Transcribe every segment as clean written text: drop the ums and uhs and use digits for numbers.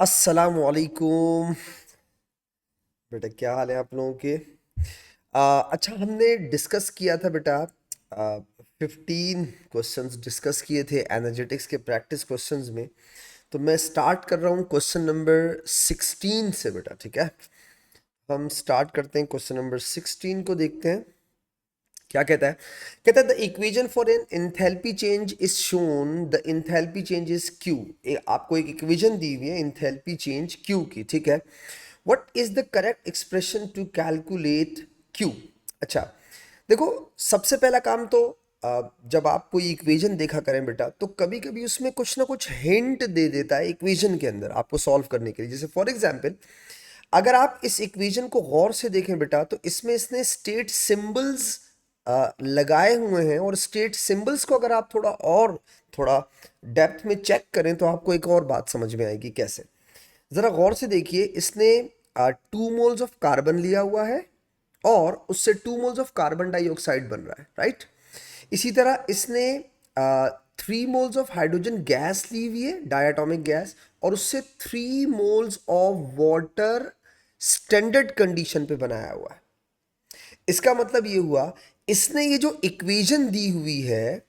अस्सलामुअलैकुम। बेटा क्या हाल है आप लोगों के? अच्छा, हमने डिस्कस किया था बेटा। 15 क्वेश्चंस डिस्कस किए थे एनर्जेटिक्स के प्रैक्टिस क्वेश्चंस में। तो मैं स्टार्ट कर रहा हूँ क्वेश्चन नंबर 16 से बेटा, ठीक है? हम स्टार्ट करते हैं क्वेश्चन नंबर 16 को, देखते हैं क्या कहता है। कहता है the equation for an enthalpy change is shown, the enthalpy change is q. आपको एक इक्वेशन दी हुई है इंथैल्पी चेंज क्यू की, ठीक है? What is the correct expression to calculate q? अच्छा, देखो, सबसे पहला काम तो जब आप कोई इक्वेशन देखा करें बेटा, तो कभी कभी उसमें कुछ ना कुछ हिंट दे देता है इक्वेशन के अंदर आपको सॉल्व करने के लिए। जैसे फॉर एग्जांपल, अगर आप इस इक्वेशन को गौर से देखें बेटा, तो इसमें इसने स्टेट सिंबल्स लगाए हुए हैं, और स्टेट सिंबल्स को अगर आप थोड़ा डेप्थ में चेक करें तो आपको एक और बात समझ में आएगी कैसे। जरा गौर से देखिए, इसने 2 मोल्स ऑफ कार्बन लिया हुआ है और उससे 2 मोल्स ऑफ कार्बन डाइऑक्साइड बन रहा है, राइट? इसी तरह इसने 3 मोल्स ऑफ हाइड्रोजन गैस ली हुई है, डायटोमिक गैस, और उससे 3 moles of water standard condition पे बनाया हुआ है। इसका मतलब ये हुआ, इसने ये जो इक्वेशन दी हुई है,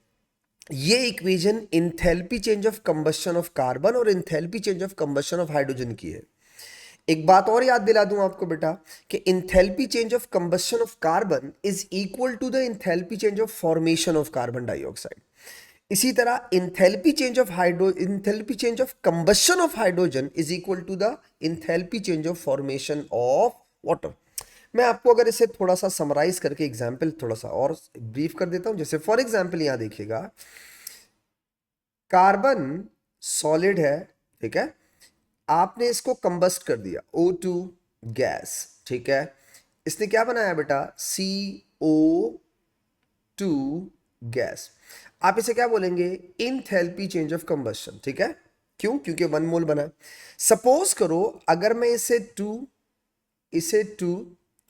ये equation enthalpy change of combustion of carbon और enthalpy change of combustion of hydrogen की है। एक बात और याद दिला दूं आपको बेटा, कि enthalpy change of combustion of carbon is equal to the enthalpy change of formation of carbon dioxide. इसी तरह enthalpy change of combustion of hydrogen is equal to the enthalpy change of formation of water. मैं आपको अगर इसे थोड़ा सा summarise करके example थोड़ा सा और ब्रीफ कर देता हूं। जैसे फॉर एग्जाम्पल यहां देखिएगा, कार्बन सॉलिड है, ठीक है? आपने इसको कंबस्ट कर दिया, O2 गैस, ठीक है? इसने क्या बनाया बेटा? CO2 gas. आप इसे क्या बोलेंगे? इंथैल्पी चेंज ऑफ कंबशन, ठीक है? क्यों? क्योंकि 1 मोल बना। सपोज करो, अगर मैं इसे टू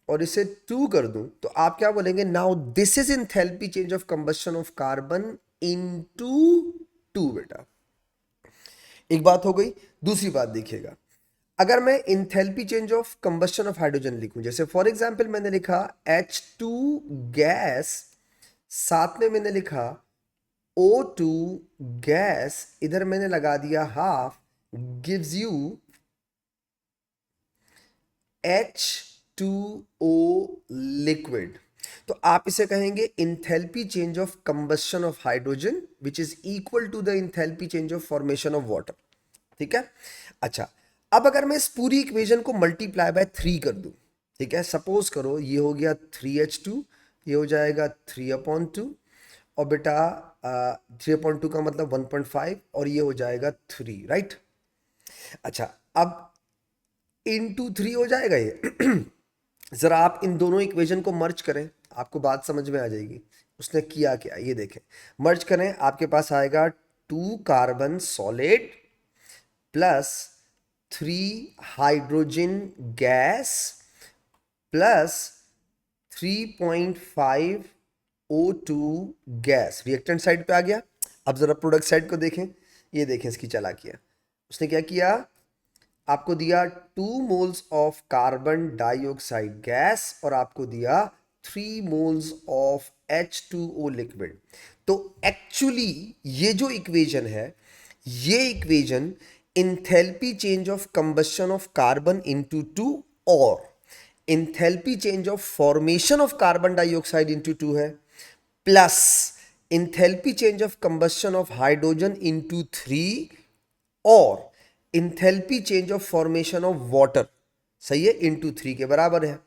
और इसे 2 कर दूं, तो आप क्या बोलेंगे? Now this is enthalpy change of combustion of carbon into 2 बेटा। एक बात हो गई। दूसरी बात देखिएगा, अगर मैं enthalpy change of combustion of hydrogen लिखूं, जैसे फॉर एग्जांपल मैंने लिखा H2 गैस, साथ में मैंने लिखा O2 गैस, इधर मैंने लगा दिया half, gives you H2O liquid. तो आप इसे कहेंगे enthalpy change of combustion of hydrogen which is equal to the enthalpy change of formation of water, ठीक है? अच्छा, अब अगर मैं इस पूरी इक्वेशन को मल्टीप्लाई बाय 3 कर दूं, ठीक है? सपोज करो ये हो गया 3H2, ये हो जाएगा 3/2, और बेटा 3/2 का मतलब 1.5, और ये हो जाएगा 3, राइट? अच्छा, अब इनटू 3 हो जाएगा ये। जरा आप इन दोनों इक्वेशन को मर्ज करें, आपको बात समझ में आ जाएगी। उसने किया क्या, ये देखें। मर्ज करें, आपके पास आएगा 2 carbon solid plus 3 hydrogen gas plus 3.5 O2 gas. Reactant side पे आ गया। अब जरा प्रोडक्ट साइड को देखें, ये देखें इसकी चालाकियां। उसने क्या किया? आपको दिया 2 moles of carbon dioxide gas और आपको दिया 3 मोल्स ऑफ H2O लिक्विड। तो एक्चुअली ये जो इक्वेशन है, ये equation enthalpy change of combustion of carbon into 2 और enthalpy change of formation of carbon dioxide into 2 है, plus enthalpy change of combustion of hydrogen into 3 और enthalpy change of formation of water, सही है, into 3 के बराबर है।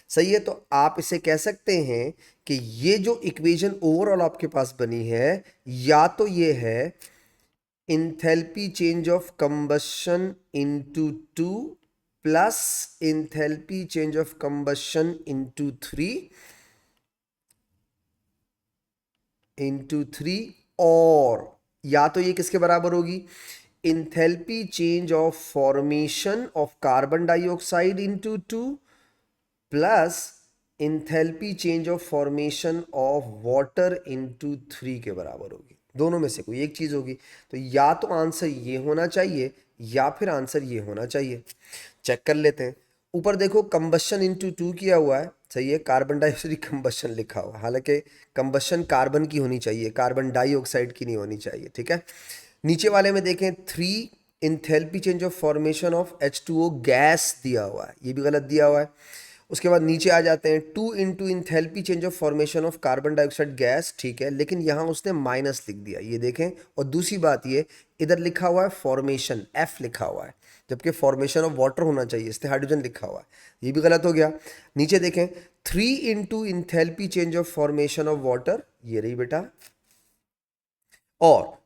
सही है, तो आप इसे कह सकते हैं कि ये जो इक्वेशन ओवरऑल आपके पास बनी है, या तो ये है enthalpy change of combustion into 2 plus enthalpy change of combustion into three, और या तो ये किसके बराबर होगी? Enthalpy change of formation of carbon dioxide into 2 plus enthalpy change of formation of water into 3 के बराबर होगी। दोनों में से कोई एक चीज होगी। तो या तो आंसर ये होना चाहिए या फिर आंसर ये होना चाहिए। चेक कर लेते हैं। ऊपर देखो कंबशन इनटू टू किया हुआ है, सही है, कार्बन डाइऑक्साइड कंबशन लिखा हुआ है, हालांकि कंबशन कार्बन की होनी चाहिए, कार्बन डाइऑक्साइड की नहीं होनी चाहिए, ठीक है। नीचे वाले में देखें 3 enthalpy change of formation of H2O gas दिया हुआ है, ये भी गलत दिया हुआ है। उसके बाद नीचे आ जाते हैं 2 into enthalpy change of formation of carbon dioxide gas, ठीक है, लेकिन यहाँ उसने माइनस लिख दिया, ये देखें। और दूसरी बात ये, इधर लिखा हुआ है फॉर्मेशन, एफ लिखा हुआ है, जबकि फॉर्मेशन ऑफ वाटर होना चाहिए, इसने हाइड्रोजन लिखा हुआ है, ये भी गलत हो गया। नीचे देखें 3 into enthalpy change of formation of water, ये रही बेटा, और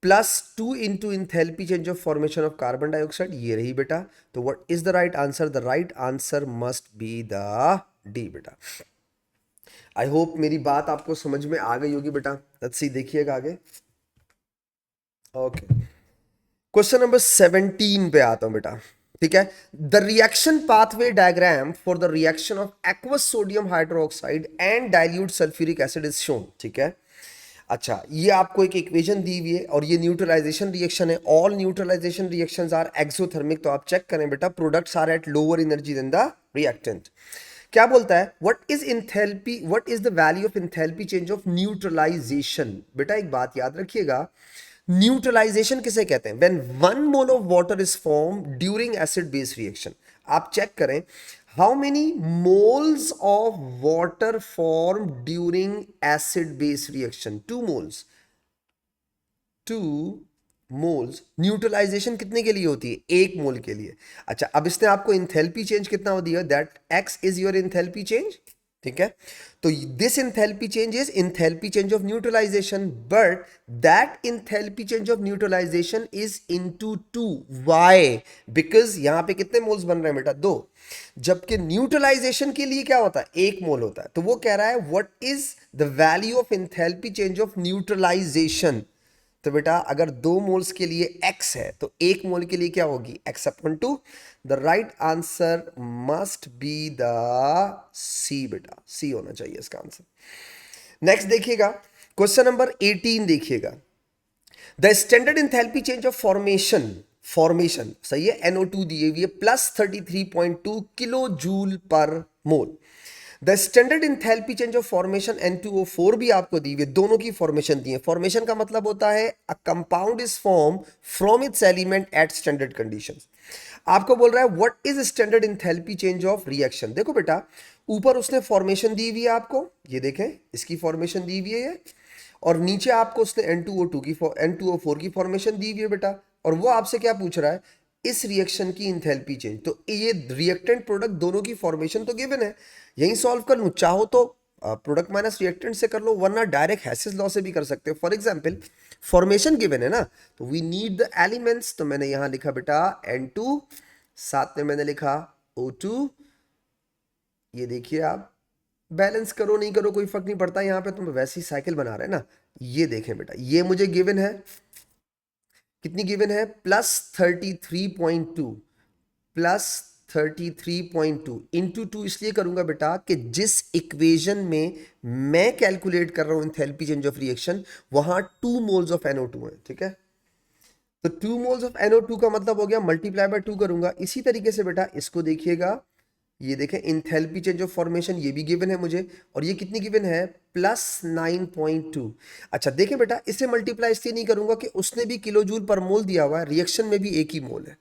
+2 into enthalpy change of formation of carbon dioxide, ये रही बेटा। तो what is the right answer? The right answer must be the D बेटा। आई होप मेरी बात आपको समझ में आ गई होगी बेटा। लेट्स सी, देखिएगा आगे। ओके, क्वेश्चन नंबर 17 पे आता हूं बेटा, ठीक है। The reaction pathway diagram for the reaction of aqueous sodium hydroxide and dilute sulphuric acid is shown, ठीक है। अच्छा, ये आपको एक इक्वेशन दी हुई है और ये न्यूट्रलाइजेशन रिएक्शन है। All neutralization reactions are exothermic, तो आप चेक करें बेटा, products are at lower energy than the reactant. क्या बोलता है? What is enthalpy, what is the value of enthalpy change of neutralization? बेटा एक बात याद रखिएगा, न्यूट्रलाइजेशन किसे कहते हैं? When 1 mole of water is form during acid base reaction. आप चेक करें, how many moles of water form during acid base reaction? 2 moles, 2 moles. Neutralization कितने के लिए होती है? 1 मोल के लिए। अच्छा, अब इसने आपको इंथैल्पी चेंज कितना दिया? That X is your enthalpy change, ठीक है। तो this enthalpy change is enthalpy change of neutralization, but that enthalpy change of neutralization is into 2। Why? Because यहां पे कितने मोल्स बन रहे हैं बेटा? 2, जबकि न्यूट्रलाइजेशन के लिए क्या होता है? 1 मोल होता है। तो वो कह रहा है what is the value of enthalpy change of neutralization. तो बेटा अगर 2 मोल्स के लिए x है तो 1 मोल के लिए क्या होगी? x/2। The right answer must be the C बेटा, सी होना चाहिए इसका आंसर। नेक्स्ट देखिएगा, क्वेश्चन नंबर 18 देखिएगा। The standard enthalpy change of formation सही है, NO2 दिए हुई है +33.2 किलो जूल पर मोल। The standard enthalpy change of formation N2O4 भी आपको दी हुई, दोनों की फॉर्मेशन दी है। फॉर्मेशन का मतलब होता है a compound is form from its element at standard conditions. आपको बोल रहा है what is standard enthalpy change of reaction. देखो बेटा, ऊपर उसने फॉर्मेशन दी हुई है आपको, ये देखें इसकी फॉर्मेशन दी हुई है, और नीचे आपको उसने N2O2 की N2O4 की फॉर्मेशन दी हुई है बेटा। और वो आपसे क्या पूछ रहा है? इस रिएक्शन की इंथैल्पी चेंज। तो ये रिएक्टेंट प्रोडक्ट दोनों की फॉर्मेशन तो गिवन है, यही सॉल्व कर लूँ। चाहो तो प्रोडक्ट माइनस रिएक्टेंट से कर लो, वरना डायरेक्ट हैसेस लॉ से भी कर सकते हो। फॉर एग्जांपल फॉर्मेशन गिवन है ना, तो वी नीड द एलिमेंट्स, तो मैंने यहां लिखा बेटा N2, साथ में मैंने लिखा O2। ये देखिए आप, बैलेंस करो नहीं करो कोई फर्क नहीं पड़ता, यहाँ पे तुम वैसी साइकिल बना रहे हैं ना। ये देखें बेटा, ये मुझे गिवन है, कितनी गिवन है? +33.2, +33.2 इंटू 2 इसलिए करूंगा बेटा कि जिस इक्वेशन में मैं कैलकुलेट कर रहा हूं एंथैल्पी चेंज ऑफ रिएक्शन, वहां 2 मोल्स ऑफ NO2 है, ठीक है। तो 2 मोल्स ऑफ NO2 का मतलब हो गया मल्टीप्लाई बाय 2 करूंगा। इसी तरीके से बेटा इसको देखिएगा, ये देखें इंथैल्पी चेंज ऑफ फॉर्मेशन ये भी गिवन है मुझे, और ये कितनी गिवन है? +9.2। अच्छा देखें बेटा, इसे मल्टीप्लाई इसलिए नहीं करूंगा कि उसने भी किलो जूल पर मोल दिया हुआ है, रिएक्शन में भी एक ही मोल है।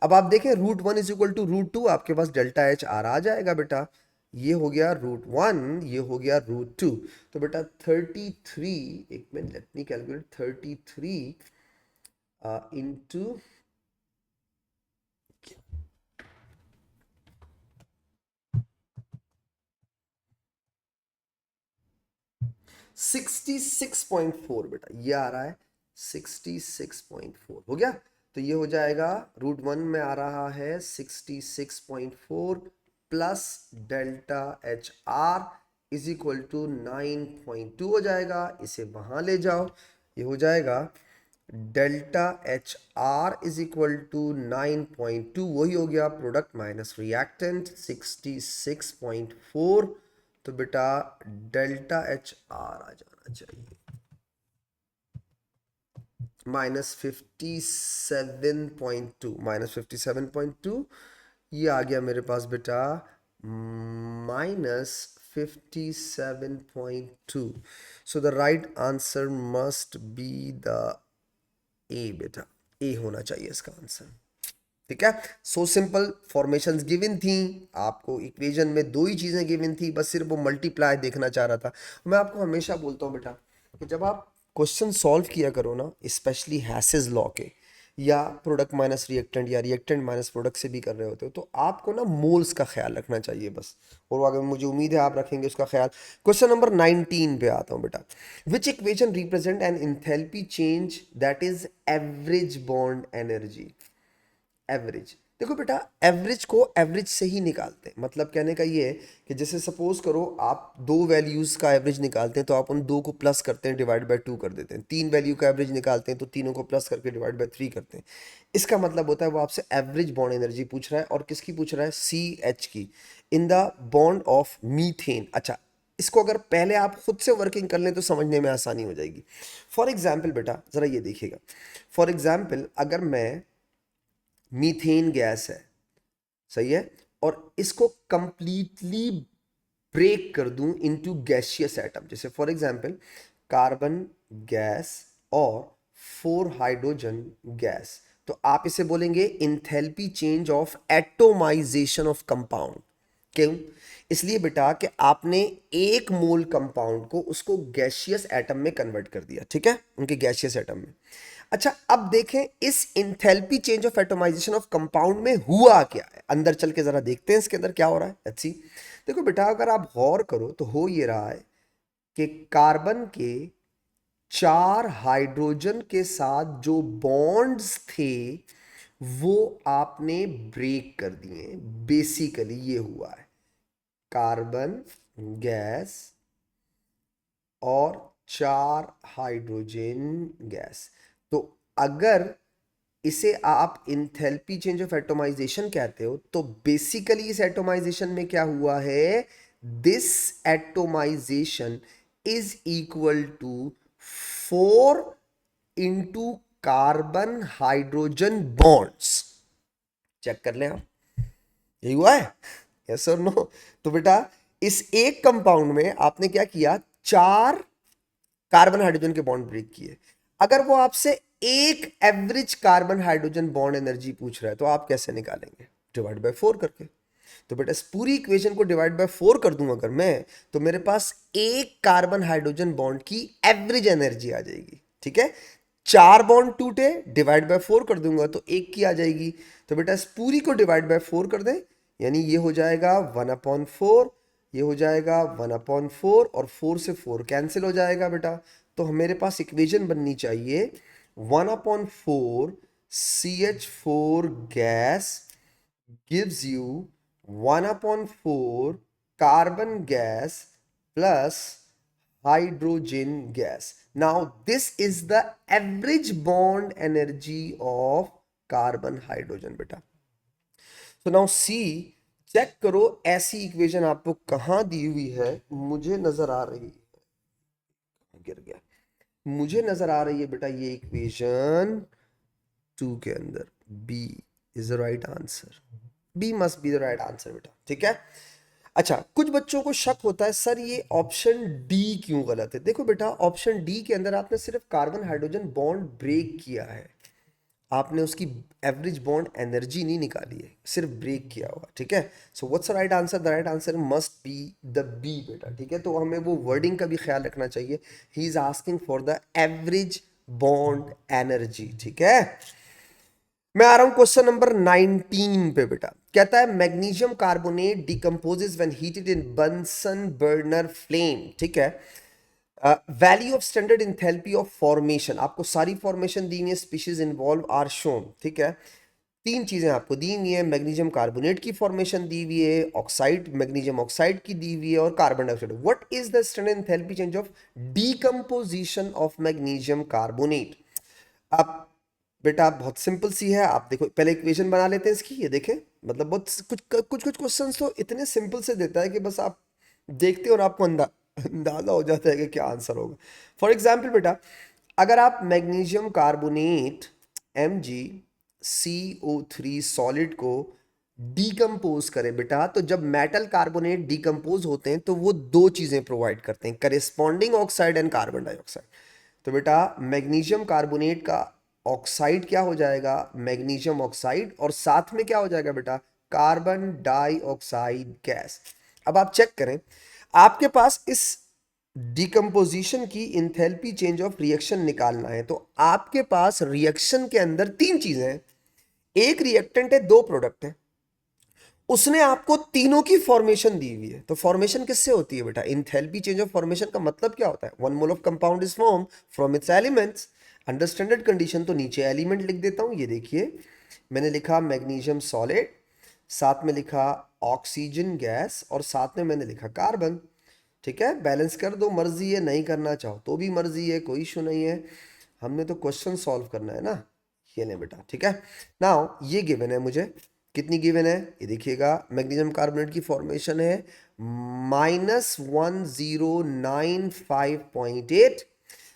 अब आप देखें √1 इज इक्वल टू √2, आपके पास डेल्टा एच आर आ जाएगा बेटा। ये हो गया √1, ये हो गया √2। तो बेटा 33, एक minute let me calculate, 33 into 66.4 बेटा, ये आ रहा है 66.4 हो गया। तो ये हो जाएगा √1 में आ रहा है 66.4 plus delta H R is equal to 9.2 हो जाएगा। इसे वहां ले जाओ, ये हो जाएगा delta H R is equal to 9.2, वही हो गया प्रोडक्ट माइनस रिएक्टेंट 66.4। तो बेटा डेल्टा एच आर आ जाना चाहिए। -57.2, -57.2, ये आ गया मेरे पास बेटा -57.2. So the right answer must be the ए बेटा, ए होना चाहिए इसका आंसर. ठीक है. सो सिंपल, फॉर्मेशंस गिवन थी आपको, इक्वेशन में दो ही चीजें गिवन थी, बस सिर्फ वो मल्टीप्लाई देखना चाह रहा था. मैं आपको हमेशा बोलता हूँ बेटा कि जब आप क्वेश्चन सॉल्व किया करो ना, स्पेशली हैसेस लॉ के या प्रोडक्ट माइनस रिएक्टेंट या रिएक्टेंट माइनस प्रोडक्ट से भी कर रहे होते हो, तो आपको ना मोल्स का ख्याल रखना चाहिए बस. और अगर मुझे उम्मीद है आप रखेंगे उसका ख्याल. क्वेश्चन नंबर 19 पे आता हूँ बेटा. विच equation represent N enthalpy change that is average bond energy. Average, देखो बेटा एवरेज को एवरेज से ही निकालते हैं. मतलब कहने का ये है कि जैसे सपोज करो आप दो वैल्यूज का एवरेज निकालते हैं, तो आप उन दो को प्लस करते हैं, डिवाइड बाय 2 कर देते हैं. तीन वैल्यू का एवरेज निकालते हैं तो तीनों को प्लस करके डिवाइड बाय 3 करते हैं. इसका मतलब होता है वो आपसे एवरेज बॉन्ड एनर्जी पूछ रहा है. और किसकी पूछ रहा है? सी एच की, in the bond of methane. अच्छा, इसको अगर पहले आप खुद से वर्किंग कर लें तो समझने में आसानी हो जाएगी. फॉर एग्जाम्पल बेटा जरा ये देखिएगा. फॉर एग्जाम्पल अगर मैं, मीथेन गैस है, सही है, और इसको कंप्लीटली ब्रेक कर दूं इनटू गैसियस एटम, जैसे फॉर एग्जांपल कार्बन गैस और 4 हाइड्रोजन गैस, तो आप इसे बोलेंगे enthalpy change of atomisation of compound. क्यों? इसलिए बेटा कि आपने एक मोल कंपाउंड को उसको गैसियस एटम में कन्वर्ट कर दिया. ठीक है, उनके गैसियस एटम में. अच्छा, अब देखें इस enthalpy change of atomisation of compound में हुआ क्या है. अंदर चल के जरा देखते हैं इसके अंदर क्या हो रहा है. Let's see. देखो बेटा अगर आप गौर करो तो हो ये रहा है कि कार्बन के 4 हाइड्रोजन के साथ जो बॉन्ड्स थे वो आपने ब्रेक कर दिए. बेसिकली ये हुआ है, कार्बन गैस और 4 हाइड्रोजन गैस. तो अगर इसे आप इंथैल्पी चेंज ऑफ एटोमाइजेशन कहते हो, तो बेसिकली इस एटोमाइजेशन में क्या हुआ है? This atomization is equal to 4 into carbon hydrogen bonds. Check कर लें आप, यही हुआ है, यस और नो. तो बेटा इस एक कंपाउंड में आपने क्या किया? 4 कार्बन हाइड्रोजन के बॉन्ड ब्रेक किए. अगर वो आपसे एक average carbon hydrogen bond energy पूछ रहा है तो आप कैसे निकालेंगे? डिवाइड बाय 4 करके. तो बेटा इस पूरी इक्वेशन को डिवाइड बाय 4 कर दूं अगर मैं, तो मेरे पास एक कार्बन हाइड्रोजन बॉन्ड की एवरेज एनर्जी आ जाएगी. ठीक है, 4 बॉन्ड टूटे, डिवाइड बाय 4 कर दूंगा तो एक की आ जाएगी. तो बेटा इस पूरी को डिवाइड बाय 4 कर दें, यानी ये हो जाएगा 1/4, ये हो जाएगा 1/4, और 4 से 4 कैंसिल हो जाएगा बेटा. तो मेरे पास इक्वेशन बननी चाहिए 1/4 CH4 gas gives you 1/4 carbon gas plus hydrogen gas. Now this is the average bond energy of carbon hydrogen बेटा. So now see, चेक करो ऐसी इक्वेशन आपको कहां दी हुई है. मुझे नजर आ रही है, गिर गया, मुझे नजर आ रही है बेटा ये इक्वेशन 2 के अंदर. B is the right answer. B must be the right answer बेटा. ठीक है. अच्छा, कुछ बच्चों को शक होता है सर ये ऑप्शन डी क्यों गलत है. देखो बेटा ऑप्शन डी के अंदर आपने सिर्फ कार्बन हाइड्रोजन बॉन्ड ब्रेक किया है, आपने उसकी एवरेज बॉन्ड एनर्जी नहीं निकाली है, सिर्फ ब्रेक किया हुआ. ठीक है. So what's the right answer? The right answer must be the B बेटा. ठीक है, तो हमें वो वर्डिंग का भी ख्याल रखना चाहिए. He is asking for the average bond energy. ठीक है. मैं आ रहा हूं क्वेश्चन नंबर 19 पे बेटा. कहता है magnesium carbonate decomposes when heated in Bunsen burner flame. ठीक है. Value of standard enthalpy of formation, आपको सारी फॉर्मेशन दी हुई है, स्पीशीज इन्वॉल्व आर शोन. ठीक है. तीन चीजें आपको दी हुई है, मैग्नीशियम कार्बोनेट की फॉर्मेशन दी हुई है, ऑक्साइड मैग्नीशियम ऑक्साइड की दी हुई है, और carbon dioxide. What is the standard enthalpy change of decomposition of magnesium carbonate? अब बेटा बहुत सिंपल सी है, आप देखो पहले इक्वेशन बना लेते हैं इसकी. ये देखें, मतलब बहुत कुछ क्वेश्चंस तो इतने सिंपल से देता है कि बस आप देखते हो और आपको अंदाजा हो जाता है कि क्या आंसर होगा. फॉर एग्जाम्पल बेटा अगर आप मैग्नीशियम कार्बोनेट MgCO3 सॉलिड को डीकम्पोज करें बेटा, तो जब मेटल कार्बोनेट डीकम्पोज होते हैं तो वो दो चीजें प्रोवाइड करते हैं, corresponding oxide and carbon dioxide. तो बेटा मैग्नीशियम कार्बोनेट का ऑक्साइड क्या हो जाएगा, मैग्नीशियम ऑक्साइड, और साथ में क्या हो जाएगा बेटा, कार्बन डाइऑक्साइड गैस। अब आप चेक करें, आपके पास इस डिकम्पोजिशन की इंथैल्पी चेंज ऑफ रिएक्शन निकालना है, तो आपके पास रिएक्शन के अंदर तीन चीजें हैं, एक रिएक्टेंट है, दो प्रोडक्ट है, उसने आपको तीनों की फॉर्मेशन दी हुई है। तो फॉर्मेशन किससे होती है बेटा, इंथैल्पी चेंज ऑफ फॉर्मेशन का मतलब क्या होता है, 1 mole of compound is form from it's elements under standard condition. तो नीचे एलिमेंट लिख देता हूं, ये देखिए मैंने लिखा मैग्नीशियम सॉलिड, साथ में लिखा ऑक्सीजन गैस, और साथ में मैंने लिखा कार्बन। ठीक है, बैलेंस कर दो, मर्जी है, नहीं करना चाहो तो भी मर्जी है, कोई इशू नहीं है, हमने तो क्वेश्चन सॉल्व करना है ना। ये ले बेटा, ठीक है। नाउ ये गिवन है मुझे, कितनी गिवन है ये देखिएगा, मैग्नीशियम कार्बोनेट की फॉर्मेशन है -1095.8।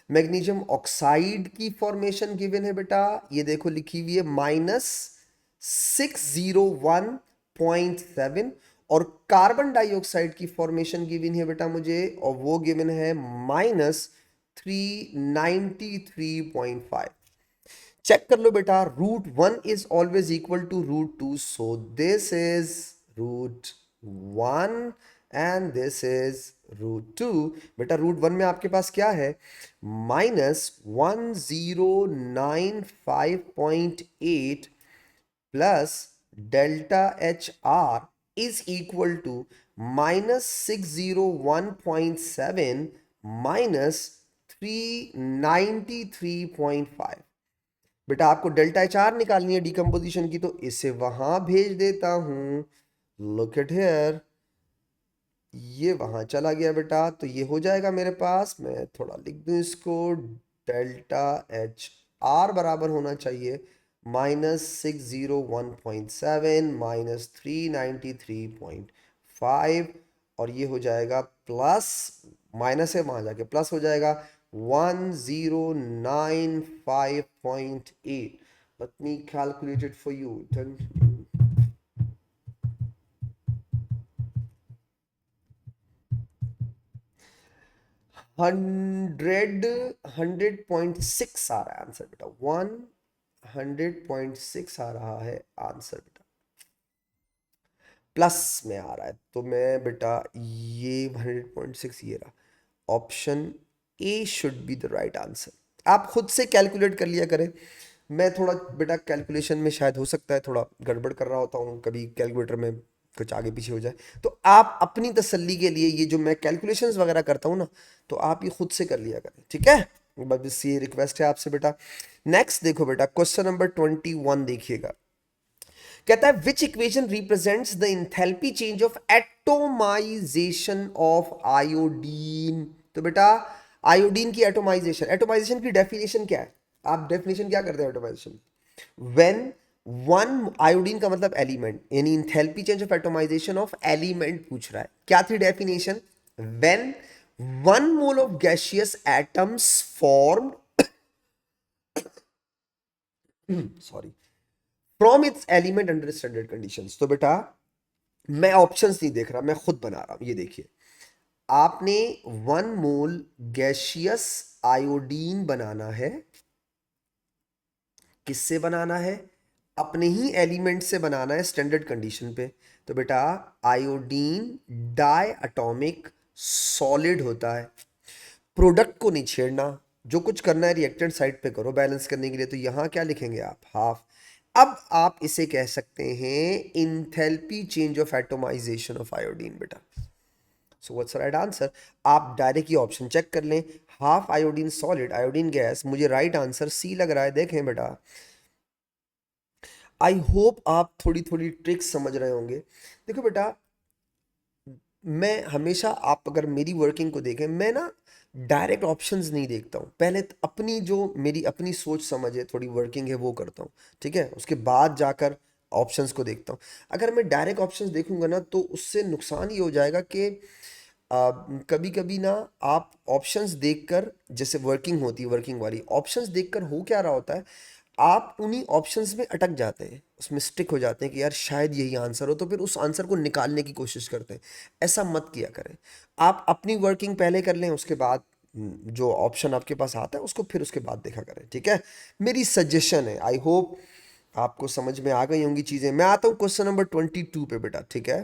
मैग्नीशियम ऑक्साइड की फॉर्मेशन गिवन है बेटा, ये देखो लिखी हुई है -601.7, और कार्बन डाइऑक्साइड की फॉर्मेशन गिवन है बेटा मुझे, और वो गिवन है -393.5। चेक कर लो बेटा, √1 is always equal to √2, so this is √1 and this is √2। बेटा √1 में आपके पास क्या है, -1095.8 plus delta HR is equal to -601.7 -393.5। बेटा आपको डेल्टा HR निकालनी है डिकम्पोजिशन की, तो इसे वहां भेज देता हूं, लुक एट हियर, ये वहां चला गया बेटा, तो ये हो जाएगा मेरे पास, मैं थोड़ा लिख दूं इसको, डेल्टा HR बराबर होना चाहिए -601.7 -393.5, और ये हो जाएगा प्लस, माइनस है वहां जाके प्लस हो जाएगा 1095.8। Let me calculate it for you. 100.6 आ रहा है आंसर बेटा, 100.6 आ रहा है आंसर बेटा, प्लस में आ रहा है, तो मैं बेटा ये 100.6 ये रहा, option A should be the right answer. आप खुद से कैलकुलेट कर लिया करें, मैं थोड़ा बेटा कैलकुलेशन में शायद हो सकता है थोड़ा गड़बड़ कर रहा होता हूँ, कभी कैलकुलेटर में कुछ आगे पीछे हो जाए, तो आप अपनी तसल्ली के लिए ये जो मैं कैलकुलेशंस वगैरह करता हूँ ना, तो आप ये खुद से कर लिया करें, ठीक है। बस ये रिक्वेस्ट है आपसे बेटा। नेक्स्ट देखो बेटा, क्वेश्चन नंबर 21 देखिएगा, कहता है विच equation represents the enthalpy change of atomisation of iodine. तो बेटा आयोडीन की एटोमाइजेशन, एटोमाइजेशन की डेफिनेशन क्या है, आप डेफिनेशन क्या करते हैं एटोमाइजेशन, व्हेन वन, आयोडीन का मतलब एलिमेंट, यानी enthalpy change of atomisation of element पूछ रहा है, क्या थी definition, when 1 mole of gaseous atoms formed, sorry, from its element under standard conditions. तो बेटा मैं ऑप्शंस नहीं देख रहा, मैं खुद बना रहा हूं, ये देखिए, आपने 1 मोल गैसियस आयोडीन बनाना है, किससे बनाना है, अपने ही एलिमेंट से बनाना है स्टैंडर्ड कंडीशन पे। तो बेटा आयोडीन डाई एटॉमिक सॉलिड होता है, प्रोडक्ट को नहीं छेड़ना, जो कुछ करना है रिएक्टेंट साइड पे करो बैलेंस करने के लिए, तो यहां क्या लिखेंगे आप, हाफ। अब आप इसे कह सकते हैं enthalpy change of atomisation of iodine बेटा। सो व्हाट्स राइट आंसर, आप डायरेक्ट ये ऑप्शन चेक कर लें, half iodine solid iodine gas, मुझे राइट आंसर सी लग रहा है, देखें बेटा। आई होप आप थोड़ी थोड़ी ट्रिक्स समझ रहे होंगे। देखो बेटा, मैं हमेशा, आप अगर मेरी वर्किंग को देखें, मैं ना डायरेक्ट ऑप्शंस नहीं देखता हूँ, पहले अपनी जो मेरी अपनी सोच समझ है, थोड़ी वर्किंग है वो करता हूँ, ठीक है, उसके बाद जाकर ऑप्शंस को देखता हूँ। अगर मैं डायरेक्ट ऑप्शंस देखूंगा ना, तो उससे नुकसान ये हो जाएगा कि कभी कभी ना आप ऑप्शंस देखकर, जैसे वर्किंग होती है, वर्किंग वाली ऑप्शंस देखकर हो क्या रहा होता है, आप उन्हीं ऑप्शंस में अटक जाते हैं, उसमें स्टिक हो जाते हैं कि यार शायद यही आंसर हो, तो फिर उस आंसर को निकालने की कोशिश करते हैं। ऐसा मत किया करें। आप अपनी वर्किंग पहले कर लें, उसके बाद जो ऑप्शन आपके पास आता है उसको फिर उसके बाद देखा करें, ठीक है। मेरी सजेशन है, आई होप आपको समझ में आ गई होंगी चीजें। मैं आता हूँ क्वेश्चन नंबर 22 पे बेटा, ठीक है।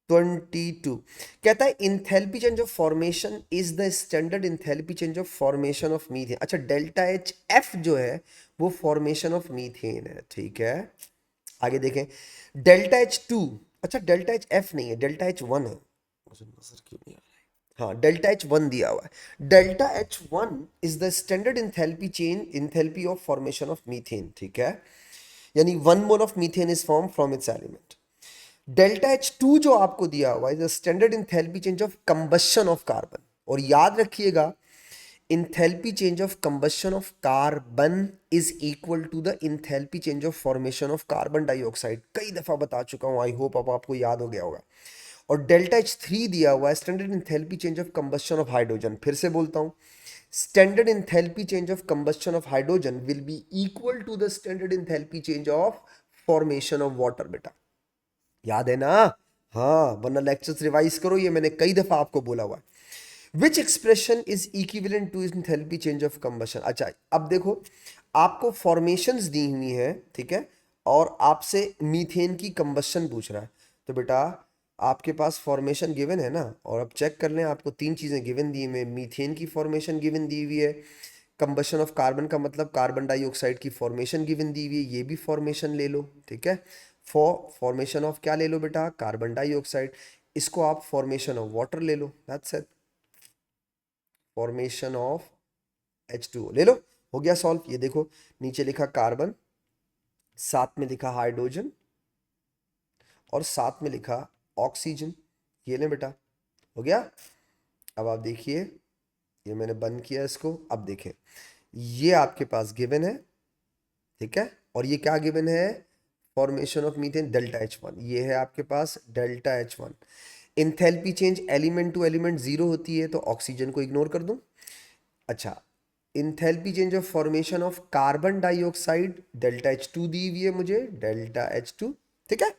22 कहता है enthalpy change of formation is the standard enthalpy change of formation of methane. अच्छा, डेल्टा एच एफ जो है वो फॉर्मेशन ऑफ मीथेन है, ठीक है। आगे देखें, डेल्टा एच टू, अच्छा डेल्टा एच एफ नहीं है, डेल्टा एच वन है, मुझे नजर क्यों नहीं आ रहा है। हाँ, डेल्टा एच वन दिया हुआ है। Delta H one is the standard enthalpy change, enthalpy of formation of methane, ठीक है। यानी 1 mole of methane is form from its element. Delta H two जो आपको दिया हुआ है standard enthalpy change of combustion of carbon. और याद रखिएगा, enthalpy change of combustion of carbon is equal to the enthalpy change of formation of carbon dioxide. कई दफा बता चुका हूं, आई होप अब आपको याद हो गया होगा। और डेल्टा एच थ्री दिया हुआ है standard enthalpy change of combustion of hydrogen. फिर से बोलता हूं, standard enthalpy change of combustion of hydrogen will be equal to the standard enthalpy change of formation of water. बेटा याद है ना? हाँ, वरना लेक्चर्स रिवाइज करो, ये मैंने कई दफा आपको बोला हुआ है। Which expression is equivalent to enthalpy change of combustion. अच्छा, अब देखो, आपको फॉर्मेशंस दी हुई हैं, ठीक है, और आपसे मीथेन की कंबशन पूछ रहा है। तो बेटा आपके पास फॉर्मेशन गिवन है ना, और अब चेक कर लें, आपको तीन चीजें गिवन दी हुई हैं। मीथेन की फॉर्मेशन गिवन दी हुई है, कंबशन ऑफ कार्बन का मतलब कार्बन डाइऑक्साइड की फॉर्मेशन गिवन दी हुई है, ये भी फॉर्मेशन ले लो, ठीक है। फॉर्मेशन ऑफ क्या ले लो बेटा? Carbon dioxide. इसको आप फॉर्मेशन ऑफ वाटर ले लो, that's it. Formation of H2O ले लो, हो गया सॉल्व। ये देखो, नीचे लिखा कार्बन, साथ में लिखा हाइड्रोजन, और साथ में लिखा ऑक्सीजन। ये ले बेटा, हो गया। अब आप देखिए, ये मैंने बंद किया इसको। अब देखें, ये आपके पास गिवन है, ठीक है। और ये क्या गिवन है? Formation of methane delta H one, ये है आपके पास delta H one. Enthalpy change element to element zero होती है, तो ऑक्सीजन को इग्नोर कर दूं। अच्छा, enthalpy change of formation of carbon dioxide delta H two दी हुई है मुझे, डेल्टा एच टू, ठीक है।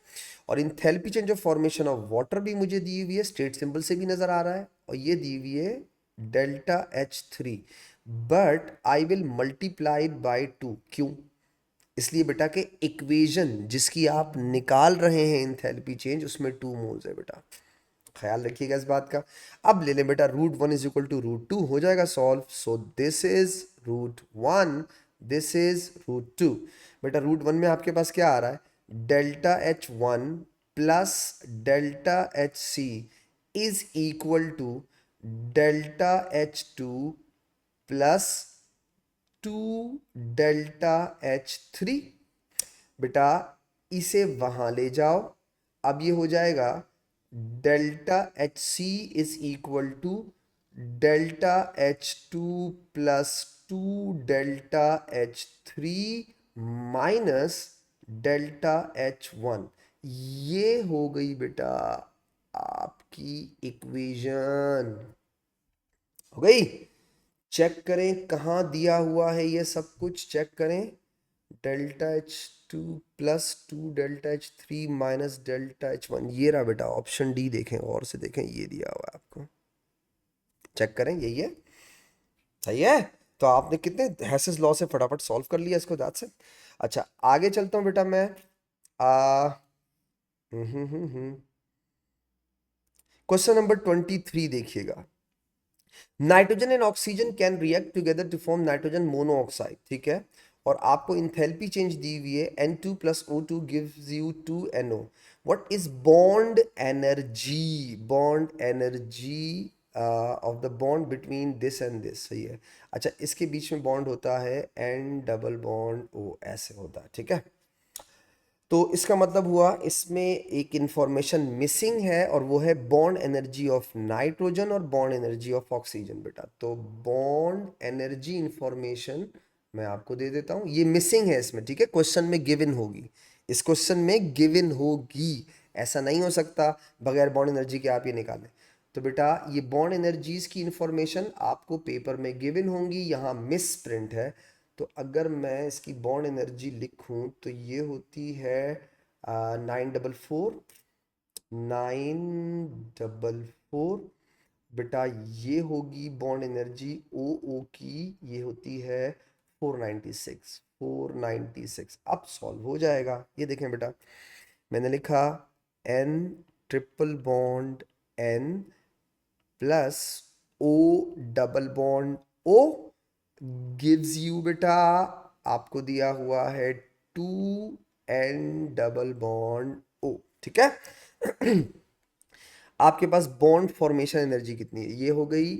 और enthalpy change of formation of water भी मुझे दी हुई है, स्टेट सिंबल से भी नजर आ रहा है, और ये दी हुई है delta H three. But I will multiply by two, क्यों? इसलिए बेटा के इक्वेशन जिसकी आप निकाल रहे हैं इंथैल्पी चेंज, उसमें 2 मोल्स है बेटा, ख्याल रखिएगा इस बात का। अब ले लें बेटा, root 1 is equal to root 2, हो जाएगा solve. So this is root 1, this is root 2। बेटा रूट 1 में आपके पास क्या आ रहा है? Delta H one plus delta H C is equal to delta H two plus 2 delta H3। बेटा इसे वहां ले जाओ, अब ये हो जाएगा delta H C is equal to delta H2 plus 2 delta H3 minus delta H1। ये हो गई बेटा आपकी इक्वेशन, हो गई। चेक करें कहाँ दिया हुआ है, ये सब कुछ चेक करें। Delta H2 plus 2 delta H3 minus delta H1, ये रहा बेटा ऑप्शन डी, देखें और से देखें, ये दिया हुआ है आपको, चेक करें, यही है, सही है। तो आपने कितने हैसेस लॉ से फटाफट सॉल्व कर लिया इसको, दैट्स इट। अच्छा, आगे चलता हूँ बेटा मैं। आ क्वेश्चन नंबर 23 देखिएगा। Nitrogen and oxygen can react together to form nitrogen monoxide, ठीक है। और आपको इंथैल्पी चेंज दी हुई है N2 plus O2 gives you 2NO। What is bond energy? Bond energy of the bond between this and this, सही है। अच्छा, इसके बीच में बॉन्ड होता है N डबल बॉन्ड O, ऐसे होता है, ठीक है। तो इसका मतलब हुआ इसमें एक इंफॉर्मेशन मिसिंग है, और वो है बॉन्ड एनर्जी ऑफ नाइट्रोजन और बॉन्ड एनर्जी ऑफ ऑक्सीजन बेटा। तो बॉन्ड एनर्जी इंफॉर्मेशन मैं आपको दे देता हूं, ये मिसिंग है इसमें, ठीक है। क्वेश्चन में गिवन होगी, इस क्वेश्चन में गिवन होगी, ऐसा नहीं हो सकता बगैर बॉन्ड एनर्जी के आप ये निकालें। तो बेटा ये बॉन्ड एनर्जीज की इंफॉर्मेशन आपको पेपर में गिवन होंगी, यहाँ मिस प्रिंट है। तो अगर मैं इसकी बॉन्ड एनर्जी लिखूं तो ये होती है 944 944। बेटा ये होगी बॉन्ड एनर्जी ओ ओ की, ये होती है 496 496। अब सॉल्व हो जाएगा। ये देखें बेटा, मैंने लिखा N triple bond N plus O double bond O gives you बेटा, आपको दिया हुआ है 2 एन डबल बॉन्ड ओ। ठीक है। आपके पास बॉन्ड फॉर्मेशन एनर्जी कितनी है? ये हो गई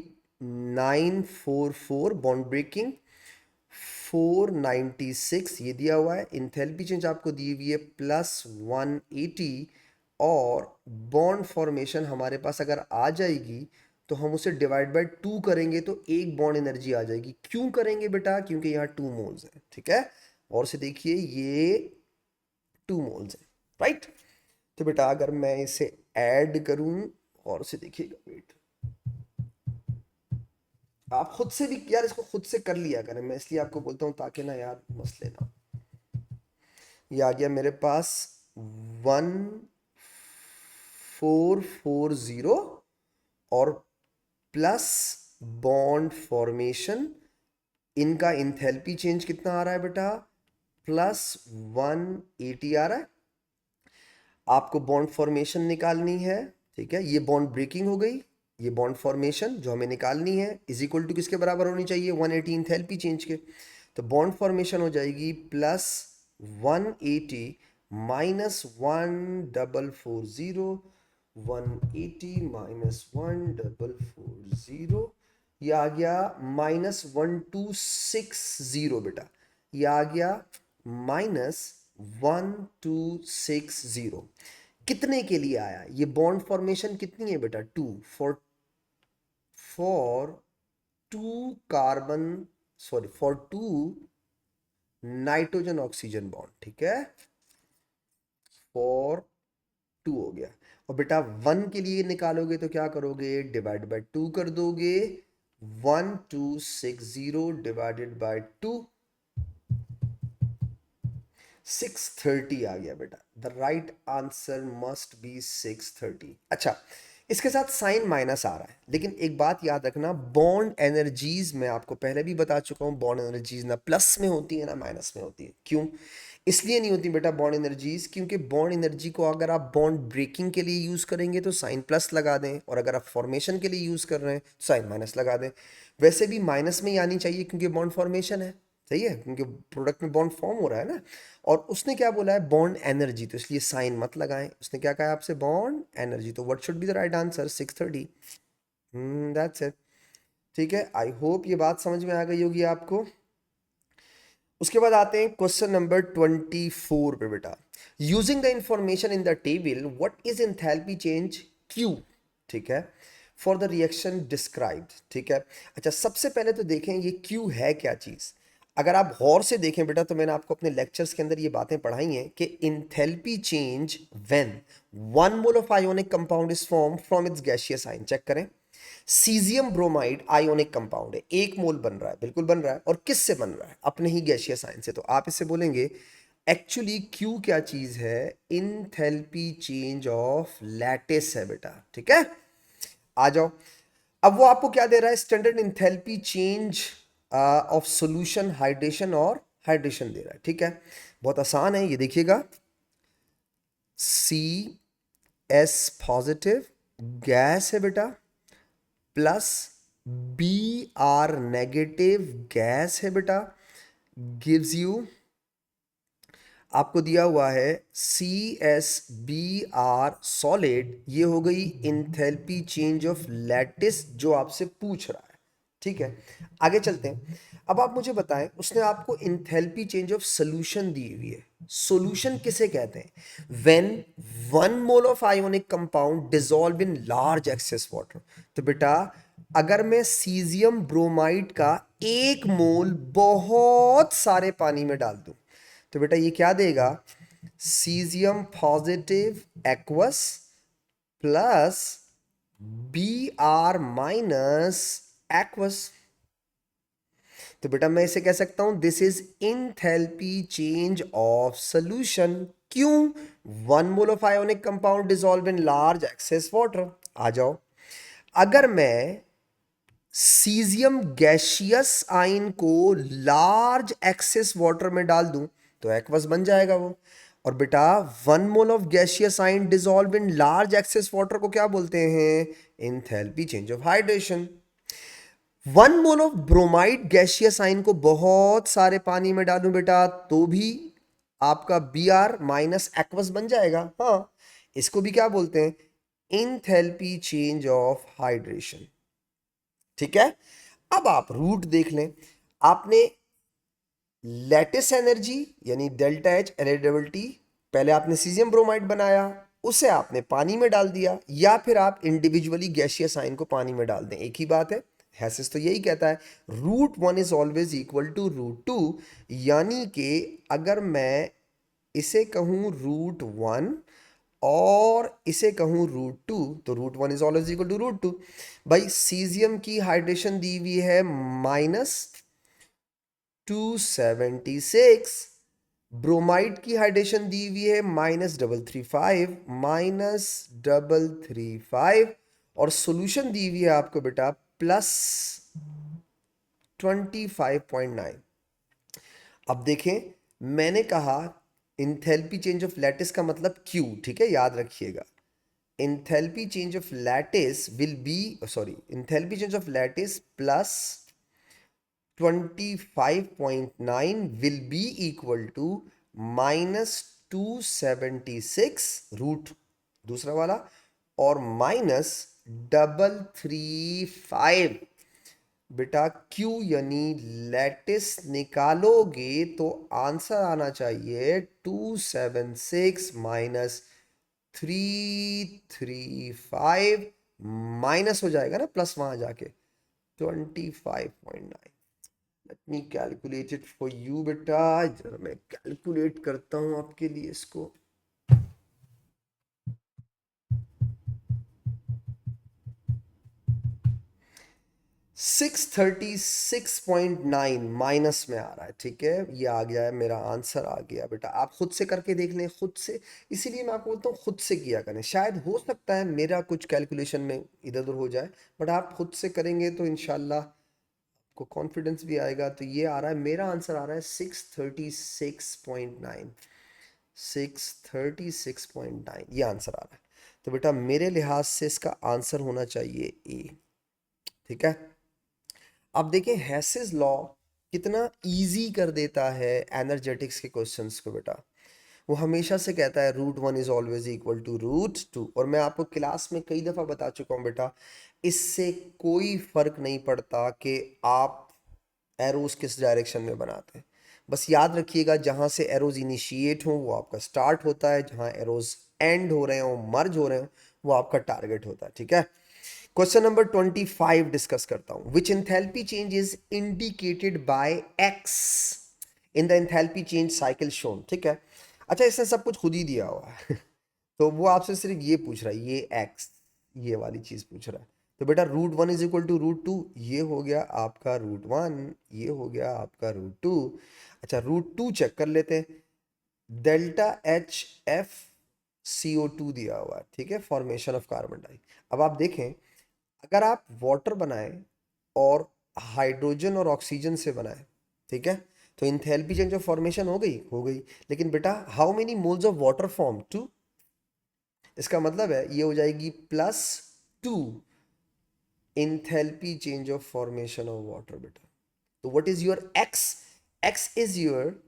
944 बॉन्ड ब्रेकिंग, 496 ये दिया हुआ है। इंथैल्पी चेंज आपको दी हुई है +180, और बॉन्ड फॉर्मेशन हमारे पास अगर आ जाएगी तो हम उसे डिवाइड बाय 2 करेंगे तो एक बॉन्ड एनर्जी आ जाएगी। क्यों करेंगे बेटा? क्योंकि यहाँ 2 मोल्स है। ठीक है, और से देखिए ये 2 मोल्स है, राइट। तो बेटा अगर मैं इसे ऐड करूं, और से देखिएगा, वेट, आप खुद से भी यार इसको खुद से कर लिया करें, मैं इसलिए आपको बोलता हूं ताकि ना यार मसले ना। ये आ गया मेरे पास 1440, और प्लस बॉन्ड फॉर्मेशन, इनका इंथैल्पी चेंज कितना आ रहा है बेटा? +180 आ रहा है। आपको बॉन्ड फॉर्मेशन निकालनी है। ठीक है, ये बॉन्ड ब्रेकिंग हो गई, ये बॉन्ड फॉर्मेशन जो हमें निकालनी है इज इक्वल टू किसके बराबर होनी चाहिए? 180 इंथैल्पी चेंज के। तो बॉन्ड फॉर्मेशन हो जाएगी +180 -1440, 180 -1440, ये आ गया -1260 बेटा, ये आ गया -1260। कितने के लिए आया? ये बॉन्ड फॉर्मेशन कितनी है बेटा? 2 for 2 carbon, sorry for 2 nitrogen oxygen bond. ठीक है, फॉर 2 हो गया। और बेटा 1 के लिए निकालोगे तो क्या करोगे? डिवाइड बाय 2 कर दोगे। 1260 डिवाइडेड बाय 2, 630 आ गया बेटा। The right answer must B 630। अच्छा, इसके साथ साइन माइनस आ रहा है, लेकिन एक बात याद रखना, बॉन्ड एनर्जीज में आपको पहले भी बता चुका हूं, बॉन्ड एनर्जीज ना प्लस में होती है ना माइनस में होती है। क्यों? इसलिए नहीं होती बेटा बॉन्ड एनर्जीज, क्योंकि बॉन्ड एनर्जी को अगर आप बॉन्ड ब्रेकिंग के लिए यूज करेंगे तो साइन प्लस लगा दें, और अगर आप फॉर्मेशन के लिए यूज कर रहे हैं तो साइन माइनस लगा दें। वैसे भी माइनस में ही आनी चाहिए क्योंकि बॉन्ड फॉर्मेशन है, सही है, क्योंकि प्रोडक्ट में बॉन्ड फॉर्म हो रहा है ना। और उसने क्या बोला है? बॉन्ड एनर्जी, तो इसलिए साइन मत लगाएं। उसने क्या कहा आपसे? Bond energy. तो what should be the right answer? 630। That's it. ठीक है, आई होप ये बात समझ में आ गई होगी आपको। उसके बाद आते हैं क्वेश्चन नंबर 24 पे बेटा। Using the information in the table what is enthalpy change Q? ठीक है, फॉर द रिएक्शन डिस्क्राइब्ड। ठीक है, अच्छा सबसे पहले तो देखें ये क्यू है क्या चीज। अगर आप गौर से देखें बेटा तो मैंने आपको अपने लेक्चर्स के अंदर ये बातें पढ़ाई हैं कि enthalpy change when 1 mole of ionic compound is form from its gaseous ion. Check करें, सीजियम ब्रोमाइड आयोनिक कंपाउंड है, 1 मोल बन रहा है, बिल्कुल बन रहा है, और किस से बन रहा है? अपने ही गैसियस आयन से। तो आप इससे बोलेंगे एक्चुअली क्यू क्या चीज है? इंथैल्पी चेंज ऑफ लैटिस है बेटा। ठीक है, आ जाओ। अब वो आपको क्या दे रहा है? Standard enthalpy change of solution hydration और हाइड्रेशन दे रहा है। ठीक है, बहुत आसान है, ये देखिएगा, सी एस पॉजिटिव गैस है बेटा, plus B R negative gas है बेटा, गिव्स यू, आपको दिया हुआ है C S B R solid. ये हो गई इंथैल्पी चेंज ऑफ लैटिस जो आपसे पूछ रहा है। ठीक है, आगे चलते हैं। अब आप मुझे बताएं, उसने आपको इंथैल्पी चेंज ऑफ सॉल्यूशन दी हुई है। सॉल्यूशन किसे कहते हैं? When 1 mole of ionic compound dissolve in large excess water. तो बेटा अगर मैं सीजियम ब्रोमाइड का 1 मोल बहुत सारे पानी में डाल दूं तो बेटा ये क्या देगा? Caesium positive aqueous plus Br minus aqueous. तो बेटा मैं इसे कह सकता हूं this is enthalpy change of solution. क्यों? 1 mole of ionic compound dissolve in large excess water. आ जाओ, अगर मैं सीजियम गैशियस आयन को लार्ज एक्सेस वाटर में डाल दूं तो एक्वस बन जाएगा वो। और बेटा 1 mole of gaseous ion dissolve in large excess water को क्या बोलते हैं? Enthalpy change of hydration. 1 mole of bromide gaseous ion को बहुत सारे पानी में डालूं बेटा तो भी आपका Br माइनस एक्वस बन जाएगा। हाँ, इसको भी क्या बोलते हैं? Enthalpy change of hydration. ठीक है, अब आप रूट देख लें। आपने लैटिस एनर्जी यानी डेल्टा एच एलिजिबिलिटी, पहले आपने सीजियम ब्रोमाइड बनाया, उसे आपने पानी में डाल दिया, या फिर आप इंडिविजुअली गैशियस आयन को पानी में डाल दें, एक ही बात है। हैसिस तो यही कहता है √1 इज ऑलवेज इक्वल टू √2, यानी कि अगर मैं इसे कहूं √1 और इसे कहूं √2 तो √1 इज ऑलवेज इक्वल टू √2। भाई सीजियम की हाइड्रेशन दी हुई है -276, ब्रोमाइड की हाइड्रेशन दी हुई है -335 और सॉल्यूशन दी हुई है आपको बेटा +25.9। अब देखें, मैंने कहा इंथैल्पी चेंज ऑफ लैटिस का मतलब Q, ठीक है, याद रखिएगा। Enthalpy change of lattice will be, sorry, enthalpy change of lattice plus 25.9 will be equal to -276 root दूसरा वाला और -335। बेटा Q यानी लैटिस निकालोगे तो आंसर आना चाहिए 276 -335, माइनस हो जाएगा ना प्लस वहां जाके 25.9। Let me calculate it for you बेटा, जरा मैं कैलकुलेट करता हूं आपके लिए इसको। 636.9 माइनस में आ रहा है, ठीक है, ये आ गया है, मेरा आंसर आ गया। बेटा आप खुद से करके देख लें, खुद से, इसीलिए मैं आपको बोलता हूँ खुद से किया करें। शायद हो सकता है मेरा कुछ कैलकुलेशन में इधर उधर हो जाए, बट आप खुद से करेंगे तो इंशाल्लाह को कॉन्फिडेंस भी आएगा। तो ये आ रहा है, मेरा आंसर आ रहा है 636.9, 636.9 ये आंसर आ रहा है। तो बेटा मेरे लिहाज से इसका आंसर होना चाहिए ए। ठीक है, अब देखें हैसेस लॉ कितना इजी कर देता है एनर्जेटिक्स के क्वेश्चंस को। बेटा वो हमेशा से कहता है √1 इज ऑलवेज इक्वल टू √2, और मैं आपको क्लास में कई दफ़ा बता चुका हूँ बेटा, इससे कोई फर्क नहीं पड़ता कि आप एरोज किस डायरेक्शन में बनाते हैं। बस याद रखिएगा जहाँ से एरोज इनिशिएट हो वो आपका स्टार्ट होता है, जहाँ एरोज एंड हो रहे हो, मर्ज हो रहे हो, वो आपका टारगेट होता है। ठीक है, क्वेश्चन नंबर 25 डिस्कस करता हूं। Which enthalpy change is indicated by X in the enthalpy change cycle shown. ठीक है, अच्छा इसने सब कुछ खुद ही दिया हुआ है तो वो आपसे सिर्फ ये पूछ रहा है, ये एक्स, ये वाली चीज पूछ रहा है। तो बेटा √1 इज इक्वल टू √2, ये हो गया आपका √1, ये हो गया आपका √2। अच्छा √2 चेक कर लेते हैं, डेल्टा एच एफ CO2 दिया हुआ है, ठीक है, फॉर्मेशन ऑफ कार्बन डाई। अब आप देखें, अगर आप वाटर बनाएं और हाइड्रोजन और ऑक्सीजन से बनाएं, ठीक है, तो इंथैल्पी चेंज ऑफ फॉर्मेशन हो गई, लेकिन बेटा how many moles of water form? 2। इसका मतलब है ये हो जाएगी +2 enthalpy change of formation of water. बेटा तो what is your x? X is your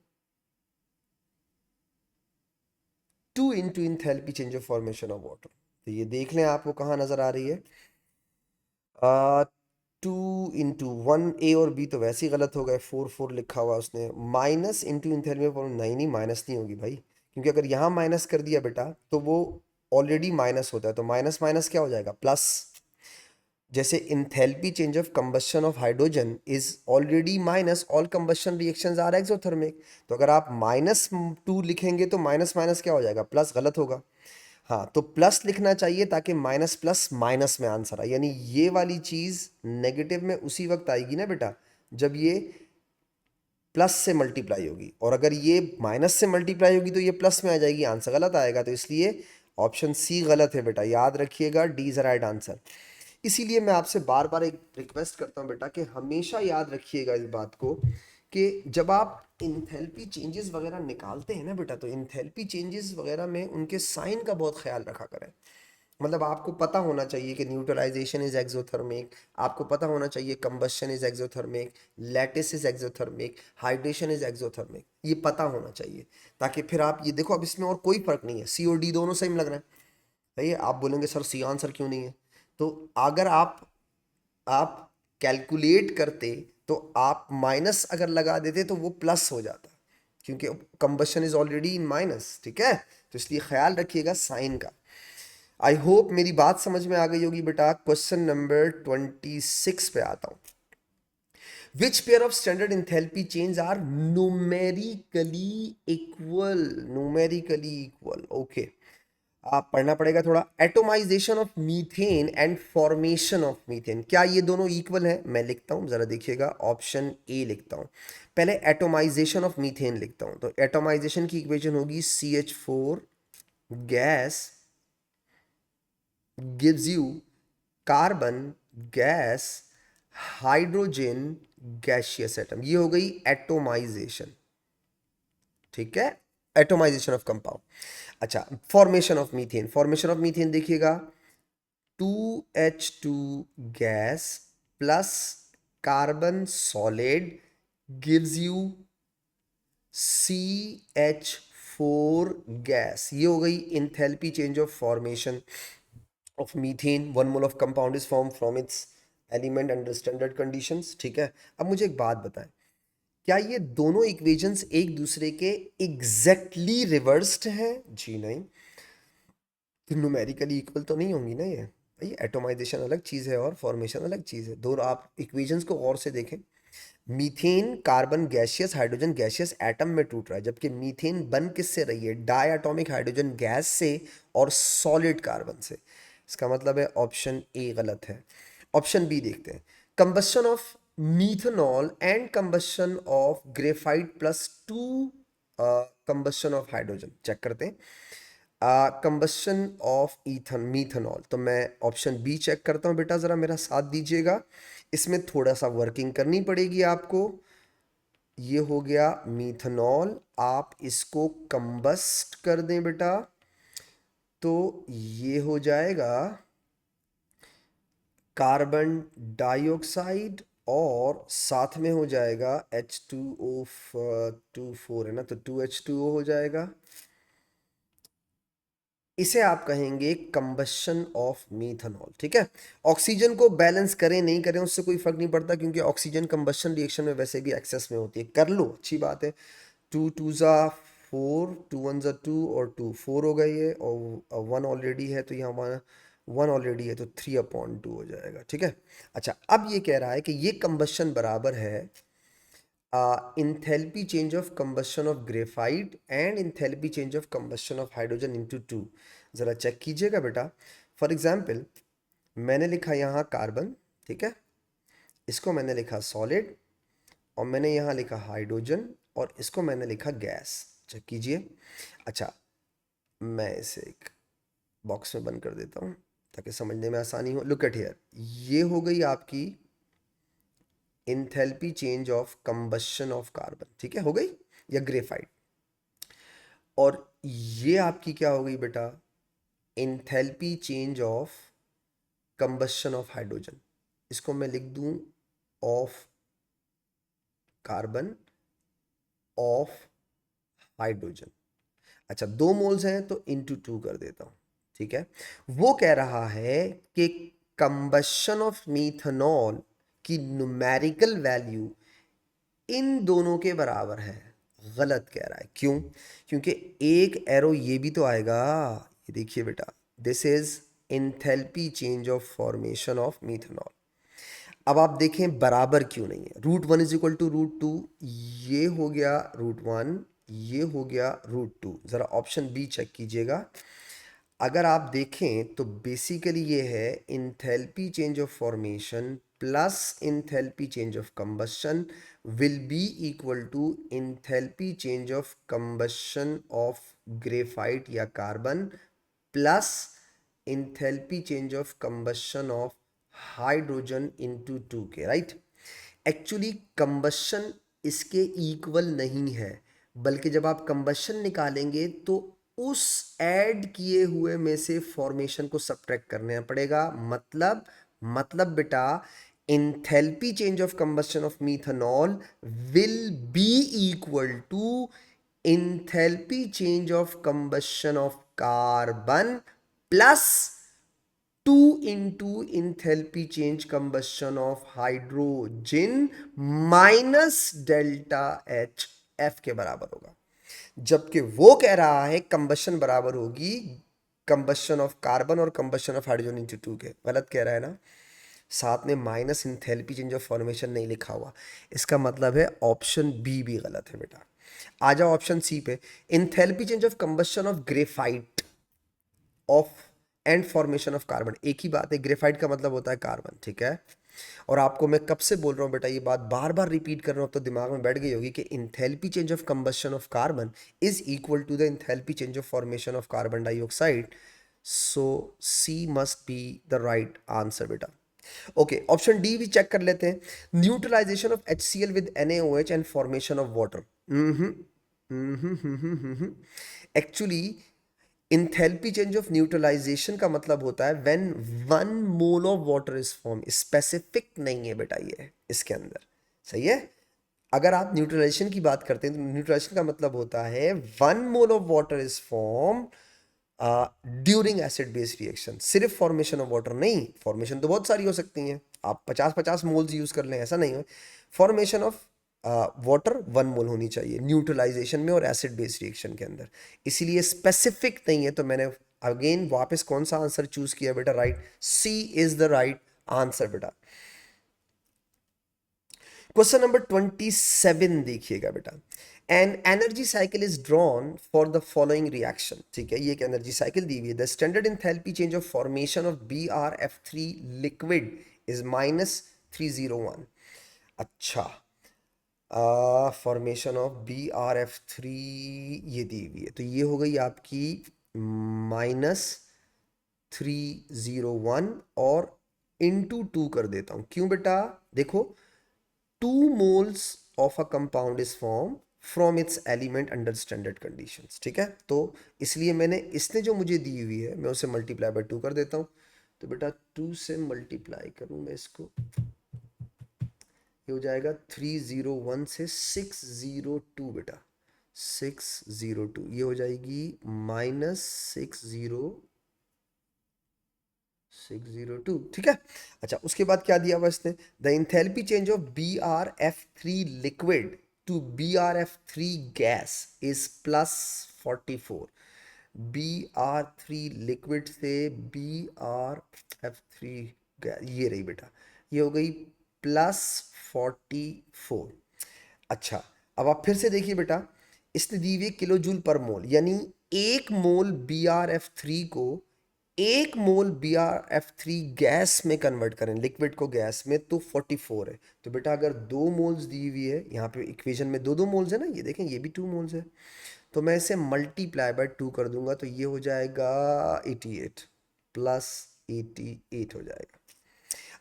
2 into enthalpy change of formation of water. तो ये देख लें आपको कहाँ नजर आ रही है, 2 इंटू 1, ए और बी तो वैसे ही गलत हो गए, 4 लिखा हुआ उसने, माइनस इंटू इंथैल्पी फॉर्म, नहीं नहीं माइनस नहीं होगी भाई, क्योंकि अगर यहाँ माइनस कर दिया बेटा तो वो ऑलरेडी माइनस होता है, तो माइनस माइनस क्या हो जाएगा? प्लस। जैसे enthalpy change of combustion of hydrogen is already minus, all combustion reactions are exothermic. तो अगर आप -2 लिखेंगे तो माइनस माइनस क्या हो जाएगा, प्लस, गलत होगा। हाँ, तो प्लस लिखना चाहिए ताकि माइनस प्लस माइनस में आंसर आए, यानी ये वाली चीज नेगेटिव में उसी वक्त आएगी ना बेटा जब ये प्लस से मल्टीप्लाई होगी, और अगर ये माइनस से मल्टीप्लाई होगी तो ये प्लस में आ जाएगी, आंसर गलत आएगा। तो इसलिए ऑप्शन सी गलत है बेटा, याद रखिएगा, डी इज राइट आंसर। इसीलिए मैं आपसे बार बार एक रिक्वेस्ट करता हूँ बेटा कि हमेशा याद रखिएगा इस बात को कि जब आप इंथैल्पी चेंजेस वगैरह निकालते हैं ना बेटा, तो इंथैल्पी चेंजेस वगैरह में उनके साइन का बहुत ख्याल रखा करें। मतलब आपको पता होना चाहिए कि न्यूट्रलाइजेशन इज एक्सोथर्मिक, आपको पता होना चाहिए combustion is exothermic, lattice is exothermic, hydration is exothermic, ये पता होना चाहिए। ताकि फिर आप ये देखो, अब इसमें और कोई फर्क नहीं है, सी और डी दोनों सेम लग रहे हैं। भैया आप बोलेंगे सर सी आंसर क्यों नहीं है, तो अगर आप कैलकुलेट करते तो आप माइनस अगर लगा देते तो वो प्लस हो जाता, क्योंकि combustion is already in minus, ठीक है। तो इसलिए ख्याल रखिएगा साइन का। आई होप मेरी बात समझ में आ गई होगी बेटा। क्वेश्चन नंबर 26 पे आता हूं। Which pair of standard enthalpy change are numerically equal, numerically equal, okay. आप पढ़ना पड़ेगा थोड़ा। Atomization of methane and formation of methane, क्या ये दोनों इक्वल हैं? मैं लिखता हूं, जरा देखिएगा, ऑप्शन ए लिखता हूं। पहले एटोमाइजेशन ऑफ मीथेन लिखता हूं, तो एटोमाइजेशन की इक्वेशन होगी CH4 gas gives you carbon gas hydrogen gaseous atom, ये हो गई एटोमाइजेशन, ठीक है, एटोमाइजेशन ऑफ कंपाउंड। अच्छा, formation of methane, formation of methane देखिएगा, 2H2 gas plus carbon solid gives you CH4 gas, ये हो गई enthalpy change of formation of methane. 1 mole of compound is formed from its element under standard conditions, ठीक है। अब मुझे एक बात बताएं, क्या ये दोनों इक्वेशंस एक दूसरे के एग्जैक्टली रिवर्स्ड हैं? जी नहीं, तो न्यूमेरिकली इक्वल तो नहीं होंगी ना ये। भाई एटोमाइजेशन अलग चीज़ है और फॉर्मेशन अलग चीज़ है, दोनों आप इक्वेशंस को गौर से देखें। Methane carbon gaseous hydrogen gaseous atom में टूट रहा है, जबकि मीथेन बन किससे रही है? डायटोमिक हाइड्रोजन गैस से और सॉलिड कार्बन से। इसका मतलब है ऑप्शन ए गलत है। ऑप्शन बी देखते हैं। Combustion of methanol and combustion of graphite plus 2 combustion of hydrogen, check करते हैं। कंबशन ऑफ ईथन मीथेनॉल, तो मैं ऑप्शन बी चेक करता हूँ बेटा, ज़रा मेरा साथ दीजिएगा। इसमें थोड़ा सा वर्किंग करनी पड़ेगी आपको। ये हो गया मीथेनॉल, आप इसको कंबस्ट कर दें बेटा, तो ये हो जाएगा कार्बन डाइऑक्साइड, और साथ में हो जाएगा H2O, 4 है ना, तो 2H2O हो जाएगा। इसे आप कहेंगे कंबशन ऑफ मीथेनॉल, ठीक है। ऑक्सीजन को बैलेंस करें नहीं करें उससे कोई फर्क नहीं पड़ता, क्योंकि ऑक्सीजन कंबशन रिएक्शन में वैसे भी एक्सेस में होती है, कर लो अच्छी बात है। 2 2 ज़ा 4, 2 1 ज़ा 2, और 2 4 हो गई है, और 1 ऑलरेडी है, तो यहाँ 1 ऑलरेडी है, तो 3/2 हो जाएगा, ठीक है। अच्छा, अब ये कह रहा है कि ये कंबशन बराबर है enthalpy change of combustion of graphite and enthalpy change of combustion of hydrogen into 2। ज़रा चेक कीजिएगा बेटा। फॉर एग्जांपल, मैंने लिखा यहाँ कार्बन, ठीक है, इसको मैंने लिखा सॉलिड, और मैंने यहाँ लिखा हाइड्रोजन, और इसको मैंने लिखा गैस। चेक कीजिए। अच्छा, मैं इसे एक बॉक्स में बंद कर देता हूँ ताकि समझने में आसानी हो। लुक एट हियर, ये हो गई आपकी enthalpy change of combustion of carbon, ठीक है, हो गई, या ग्रेफाइट। और ये आपकी क्या हो गई बेटा? Enthalpy change of combustion of hydrogen. इसको मैं लिख दूं ऑफ कार्बन ऑफ हाइड्रोजन। अच्छा, 2 मोल्स हैं तो इंटू 2 कर देता हूं, ठीक है। वो कह रहा है कि कंबशन ऑफ मीथेनॉल की न्यूमेरिकल वैल्यू इन दोनों के बराबर है। गलत कह रहा है, क्यों? क्योंकि एक एरो ये भी तो आएगा, ये देखिए बेटा, this is enthalpy change of formation of methanol. अब आप देखें बराबर क्यों नहीं है, √1 = √2, ये हो गया √1, ये हो गया √2। ज़रा ऑप्शन बी चेक कीजिएगा। अगर आप देखें तो बेसिकली ये है enthalpy change of formation plus enthalpy change of combustion will be equal to enthalpy change of combustion of graphite या carbon plus enthalpy change of combustion of hydrogen into 2 के, right. Actually combustion इसके equal नहीं है, बल्कि जब आप combustion निकालेंगे तो उस ऐड किए हुए में से फॉर्मेशन को सब्ट्रैक्ट करना पड़ेगा। मतलब बेटा enthalpy change of combustion of methanol will be equal to enthalpy change of combustion of carbon plus 2 × enthalpy change combustion of hydrogen minus delta H, F के बराबर होगा। जबकि वो कह रहा है कंबशन बराबर होगी कंबशन ऑफ कार्बन और कंबशन ऑफ हाइड्रोजन इंटू 2 के। गलत कह रहा है ना, साथ में minus enthalpy change of formation नहीं लिखा हुआ। इसका मतलब है ऑप्शन बी भी गलत है बेटा। आ जाओ ऑप्शन सी पे, enthalpy change of combustion of graphite of and formation of carbon. एक ही बात है, ग्रेफाइट का मतलब होता है कार्बन, ठीक है। और आपको मैं कब से बोल रहा हूँ बेटा, ये बात बार बार रिपीट कर रहा हूँ, तो दिमाग में बैठ गई होगी कि enthalpy change of combustion of carbon is equal to the enthalpy change of formation of carbon dioxide. So C must be the right answer बेटा। ओके, ऑप्शन डी भी चेक कर लेते हैं, neutralization of HCl with NaOH and formation of water. Actually enthalpy change of neutralization का मतलब होता है when 1 mole of water is form. Specific नहीं है बेटा ये इसके अंदर, सही है। अगर आप न्यूट्रलाइजेशन की बात करते हैं तो न्यूट्रलाइजेशन का मतलब होता है 1 mole of water is form during acid base reaction. सिर्फ फॉर्मेशन ऑफ वाटर नहीं, फॉर्मेशन तो बहुत सारी हो सकती हैं, आप 50-50 मोल्स यूज कर लें, ऐसा नहीं है। फॉर्मेशन ऑफ वाटर 1 मोल होनी चाहिए न्यूट्रलाइजेशन में और एसिड बेस रिएक्शन के अंदर, इसीलिए स्पेसिफिक नहीं है। तो मैंने अगेन वापस कौन सा आंसर चूज किया बेटा, right, C is the right answer बेटा। क्वेश्चन नंबर 27 देखिएगा बेटा, an energy cycle is drawn for the following reaction. ठीक है, ये एक एनर्जी साइकिल दी हुई है। The standard enthalpy change of formation of BrF3 liquid is -301। अच्छा, फॉर्मेशन ऑफ BrF3 ये दी हुई है, तो ये हो गई आपकी -301 और इंटू 2 कर देता हूं। क्यों बेटा, देखो 2 moles of a compound is formed from its element under standard conditions। ठीक है, तो इसलिए मैंने इसने जो मुझे दी हुई है मैं उसे मल्टीप्लाई बाय 2 कर देता हूँ। तो बेटा 2 से मल्टीप्लाई करूँ मैं इसको, ये हो जाएगा 301 से 602 बेटा, 602 ये हो जाएगी -602। ठीक है, अच्छा उसके बाद क्या दिया हुआ इसने, the enthalpy change of BrF3 liquid to BrF3 gas is +44। BR3 liquid से BrF3 गैस, ये रही बेटा, ये हो गई +44। अच्छा, अब आप फिर से देखिए बेटा, इसने दी हुई किलो जूल पर मोल, यानी 1 मोल BrF3 को 1 मोल BrF3 गैस में कन्वर्ट करें, लिक्विड को गैस में, तो 44 है। तो बेटा अगर 2 मोल्स दी हुई है, यहाँ पे इक्वेशन में 2 मोल्स है ना, ये देखें ये भी 2 मोल्स है, तो मैं इसे मल्टीप्लाई बाय 2 कर दूंगा, तो ये हो जाएगा 88, +88 हो जाएगा।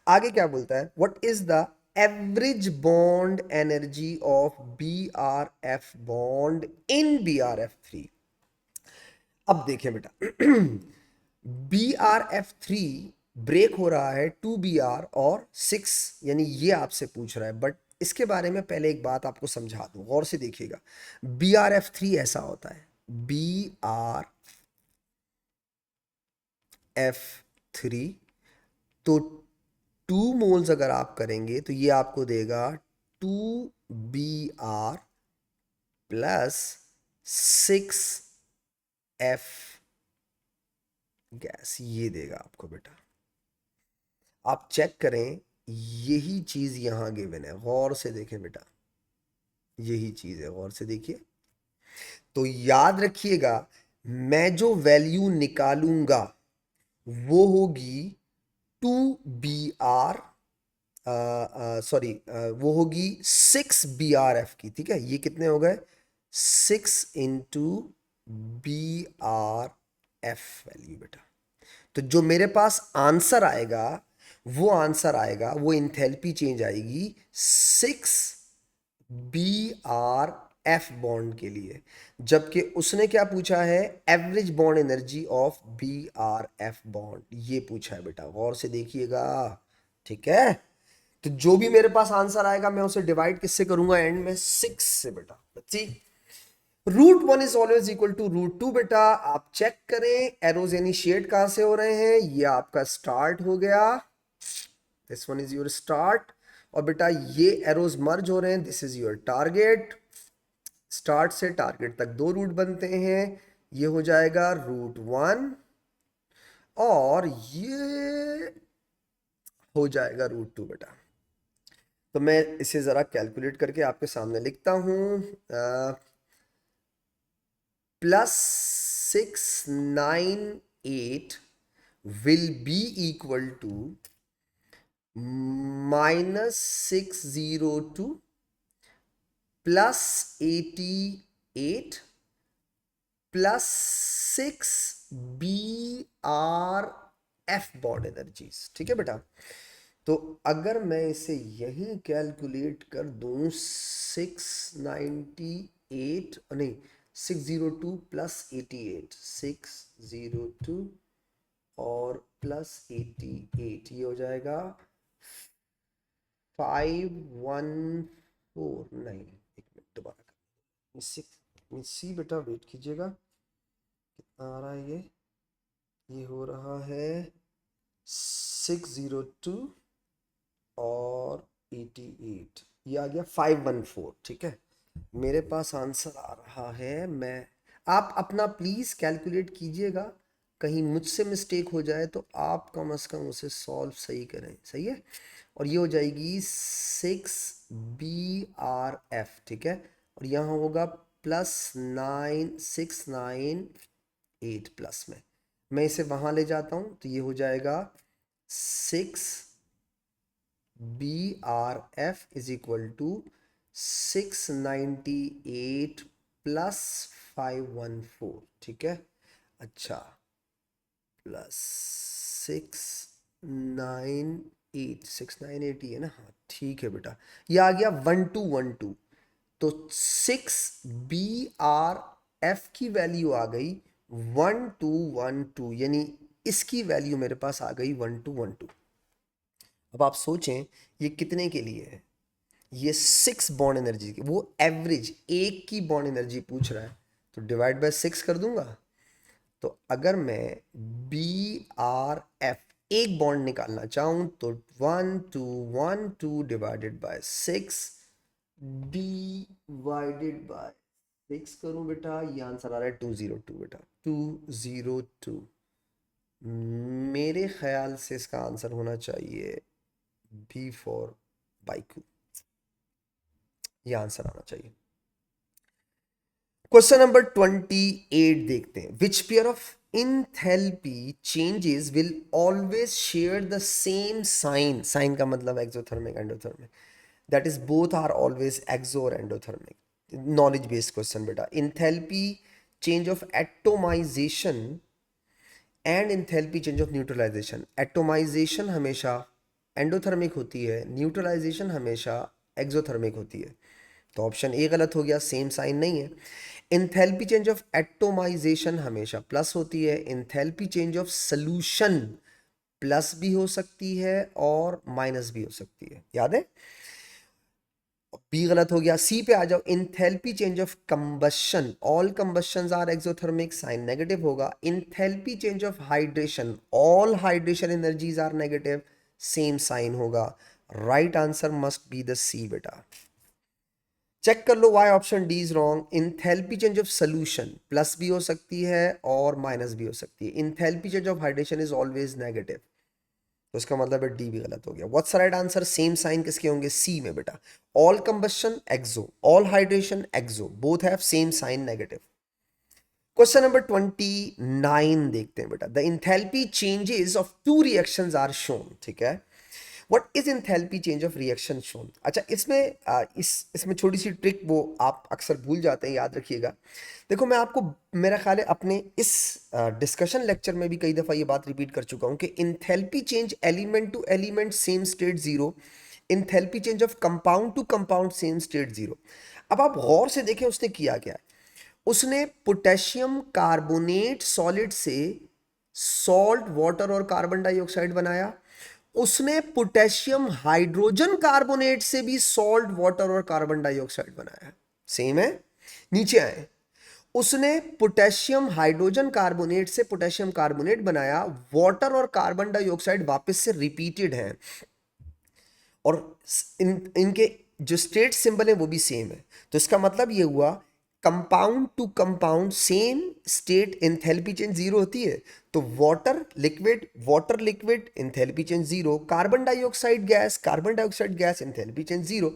आगे क्या बोलता है, what is the average bond energy of BrF bond in BrF3। अब देखिए बेटा BrF3 ब्रेक हो रहा है 2Br और 6, यानी ये आपसे पूछ रहा है, बट इसके बारे में पहले एक बात आपको समझा दूं, गौर से देखिएगा। BrF3 ऐसा होता है, BrF3, तो 2 मोल्स अगर आप करेंगे तो ये आपको देगा 2Br +6F गैस ये देगा आपको बेटा। आप चेक करें, यही चीज यहां गिवन है, गौर से देखें बेटा, यही चीज है, गौर से देखिए। तो याद रखिएगा, मैं जो वैल्यू निकालूंगा वो होगी 2 BR, सॉरी, वो होगी 6 BRF की। ठीक है, ये कितने हो गए, 6 × BRF वैल्यू बेटा। तो जो मेरे पास आंसर आएगा, वो आंसर आएगा, वो इंथैल्पी चेंज आएगी 6 BRF बॉन्ड के लिए। जबकि उसने क्या पूछा है, average bond energy of BRF bond, ये पूछा है बेटा, गौर से देखिएगा। ठीक है, तो जो भी मेरे पास आंसर आएगा मैं उसे डिवाइड किससे करूंगा, एंड में 6 से बेटा। ठीक, √1 इज ऑलवेज इक्वल टू √2 बेटा। आप चेक करें एरोज इनिशिएट कहां से हो रहे हैं, ये आपका स्टार्ट हो गया, this one is your start, और बेटा ये एरोज मर्ज हो रहे हैं, this is your target. Start से टारगेट तक 2 रूट बनते हैं, ये हो जाएगा √1 और ये हो जाएगा √2 बेटा। तो मैं इसे जरा कैलकुलेट करके आपके सामने लिखता हूं, +698 will be equal to -602 +88 +6 BRF bond energies. ठीक है बेटा, तो अगर मैं इसे यहीं कैलकुलेट कर दूं, 698 नहीं, 602 +88, 602 और +88, ये हो जाएगा 514, नहीं एक मिनट दोबारा कर, सी बेटा वेट कीजिएगा, कितना आ रहा है ये हो रहा है 602 और 88, ये आ गया 514। ठीक है, मेरे पास आंसर आ रहा है, मैं, आप अपना प्लीज कैलकुलेट कीजिएगा, कहीं मुझसे मिस्टेक हो जाए तो आप कम से कम उसे सॉल्व सही करें। सही है, और ये हो जाएगी 6 BRF। ठीक है, और यहाँ होगा +9698 प्लस में, मैं इसे वहां ले जाता हूं तो ये हो जाएगा 6 BRF इज इक्वल टू 698 +514। ठीक है, अच्छा, +698 ही है ना, हाँ ठीक है बेटा, ये आ गया 1212। तो 6 BRF की वैल्यू आ गई 1212, यानी इसकी वैल्यू मेरे पास आ गई 1212। अब आप सोचें ये कितने के लिए है, ये 6 बॉन्ड एनर्जी की, वो एवरेज एक की बॉन्ड एनर्जी पूछ रहा है, तो डिवाइड बाय 6 कर दूंगा। तो अगर मैं BRF एक बॉन्ड निकालना चाहूं तो 1212 डिवाइडेड बाय 6 डिवाइडेड बाय 6 करूं बेटा, ये आंसर आ रहा है 202 बेटा, 202। मेरे ख्याल से इसका आंसर होना चाहिए B फॉर बाइकू, ये आंसर आना चाहिए। क्वेश्चन नंबर 28 देखते हैं, which pair of enthalpy changes will always share the same sign, sign का मतलब exothermic endothermic, that is both are always exo और एंडोथर्मिक। नॉलेज बेस्ड क्वेश्चन बेटा, enthalpy change of atomization and enthalpy change of neutralization, atomization हमेशा endothermic होती है, neutralisation हमेशा exothermic होती है, तो ऑप्शन ए गलत हो गया, सेम साइन नहीं है। इंथैल्पी चेंज ऑफ एटोमाइजेशन हमेशा प्लस होती है, enthalpy change of solution plus भी हो सकती है और माइनस भी हो सकती है, याद है। बी गलत हो गया, सी पे आ जाओ, enthalpy change of combustion, all combustions are exothermic, sign negative होगा। Enthalpy change of hydration, all hydration energies are negative, same sign होगा। Right answer must be the C बेटा। चेक कर लो why option D is wrong. Enthalpy change of solution plus भी हो सकती है और माइनस भी हो सकती है। Enthalpy change of hydration is always negative, तो इसका मतलब है डी भी गलत हो गया। What's right answer? Same sign किसके होंगे? सी में बेटा। All combustion exo, all hydration exo, both have same sign negative. Question number 29 देखते हैं बेटा। The enthalpy changes of two reactions are shown, ठीक है। What is enthalpy change of reaction shown? अच्छा, इसमें इसमें छोटी सी ट्रिक वो आप अक्सर भूल जाते हैं, याद रखिएगा। देखो मैं आपको, मेरा ख्याल है अपने इस डिस्कशन लेक्चर में भी कई दफ़ा ये बात रिपीट कर चुका हूँ कि enthalpy change element to element same state zero, enthalpy change of compound to compound same state zero. अब आप गौर से देखें उसने किया क्या है। उसने पोटेशियम कार्बोनेट सॉलिड से सॉल्ट, वाटर और कार्बन डाइऑक्साइड बनाया। उसने पोटेशियम हाइड्रोजन कार्बोनेट से भी सॉल्ट, वाटर और कार्बन डाइऑक्साइड बनाया। सेम है। नीचे आए, उसने पोटेशियम हाइड्रोजन कार्बोनेट से पोटेशियम कार्बोनेट बनाया, वाटर और कार्बन डाइऑक्साइड वापस से रिपीटेड हैं और इनके जो स्टेट सिंबल है वो भी सेम है। तो इसका मतलब ये हुआ compound to compound same state enthalpy change zero होती है। तो water liquid enthalpy change zero, carbon dioxide gas enthalpy change zero.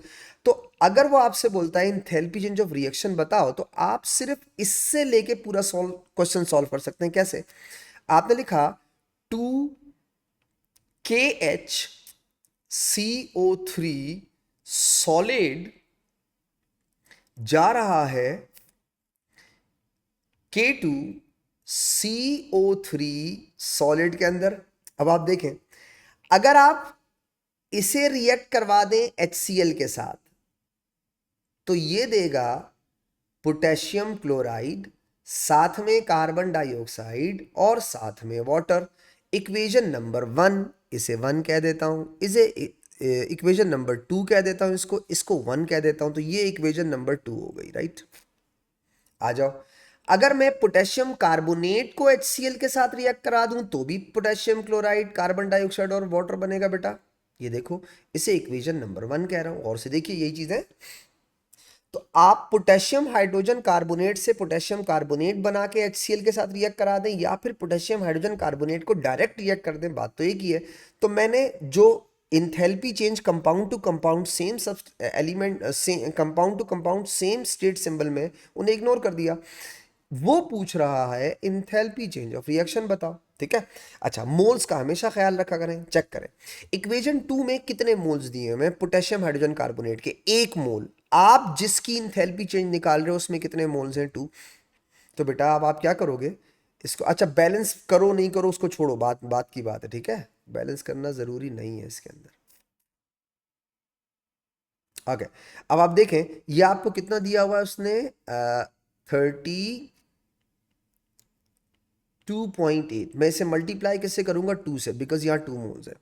तो अगर वो आपसे बोलता है एंथैल्पी चेंज ऑफ रिएक्शन बताओ, तो आप सिर्फ इससे लेके पूरा क्वेश्चन सॉल्व कर सकते हैं। कैसे? आपने लिखा 2KHCO3 सॉलिड जा रहा है K2CO3 सॉलिड के अंदर। अब आप देखें, अगर आप इसे रिएक्ट करवा दें HCl के साथ तो ये देगा पोटेशियम क्लोराइड, साथ में कार्बन डाइऑक्साइड और साथ में वाटर। इक्वेशन नंबर 1 इसे 1 कह देता हूं, इसे इक्वेशन नंबर 2 कह देता हूं, इसको 1 कह देता हूं। तो ये इक्वेशन नंबर 2 हो गई, राइट। आ जाओ, अगर मैं पोटेशियम कार्बोनेट को HCl के साथ रिएक्ट करा दूं तो भी पोटेशियम क्लोराइड, कार्बन डाइऑक्साइड और वाटर बनेगा बेटा। ये देखो, इसे इक्वेशन नंबर 1 कह रहा हूं। और से देखिए यही चीज है। तो आप पोटेशियम हाइड्रोजन कार्बोनेट से पोटेशियम कार्बोनेट बना के HCl के साथ रिएक्ट करा दें या फिर पोटेशियम हाइड्रोजन कार्बोनेट को डायरेक्ट रिएक्ट कर दें, बात तो एक ही है। तो मैंने जो enthalpy change compound to compound same सब element, compound to compound same state symbol में, उन्हें इग्नोर कर दिया। वो पूछ रहा है इंथैल्पी चेंज ऑफ रिएक्शन बताओ, ठीक है। अच्छा, मोल्स का हमेशा ख्याल रखा करें, चेक करें। इक्वेशन 2 में कितने मोल्स दिए हैं पोटेशियम हाइड्रोजन कार्बोनेट के? 1 मोल। आप जिसकी इंथैल्पी चेंज निकाल रहे हो उसमें कितने मोल्स हैं? 2। तो बेटा अब आप क्या करोगे इसको? अच्छा, बैलेंस करो नहीं करो उसको छोड़ो, बात बात की बात है, ठीक है। बैलेंस करना जरूरी नहीं है इसके अंदर। ओके, अब आप देखें ये आपको कितना दिया हुआ है उसने? 32.8। मैं इसे मल्टीप्लाई किससे करूंगा? 2 से, बिकॉज यहाँ 2 मोल्स है।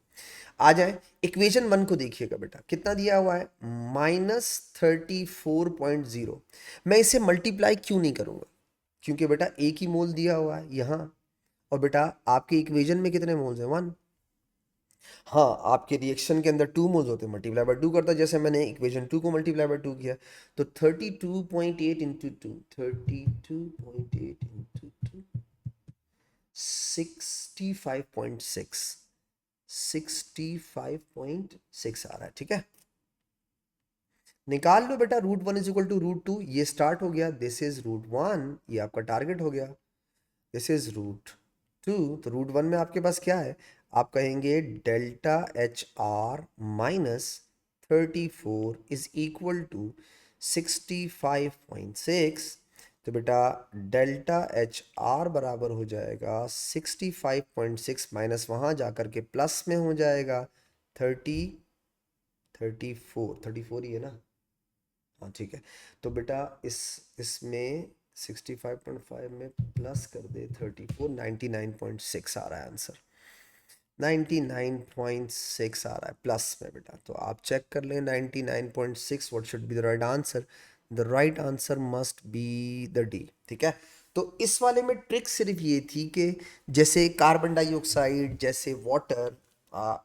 आ जाए इक्वेशन 1 को देखिएगा बेटा, कितना दिया हुआ है? -34.0। मैं इसे मल्टीप्लाई क्यों नहीं करूंगा? क्योंकि बेटा एक ही मोल दिया हुआ है यहाँ, और बेटा आपके इक्वेशन में कितने मोल्स हैं? 1। हाँ, आपके रिएक्शन के अंदर 2 मोल्स होते हैं, मल्टीप्लाई बाय 2 करता है, जैसे मैंने इक्वेशन 2 को मल्टीप्लाई बाय 2 किया। तो 32.8 इंटू 2, 32.8 इंटू 2, 65.6, 65.6 आ रहा है, ठीक है। निकाल लो बेटा, √1 इज इक्वल टू √2। ये स्टार्ट हो गया, दिस इज √1, ये आपका टारगेट हो गया। दिस इज √2, तो √1 में आपके पास क्या है? आप कहेंगे delta HR minus 34 is equal to 65.6। तो बेटा डेल्टा HR बराबर हो जाएगा 65.6 माइनस वहाँ जा कर के प्लस में हो जाएगा 34 ही है ना? हाँ ठीक है। तो बेटा इसमें 65.5 में प्लस कर दे 34, 99.6 आ रहा है आंसर। 99.6 आ रहा है प्लस में बेटा। तो आप चेक कर लें 99.6 what should be the right answer? The right answer must be the D, ठीक है। तो इस वाले में ट्रिक सिर्फ ये थी कि जैसे कार्बन डाइऑक्साइड, जैसे वाटर,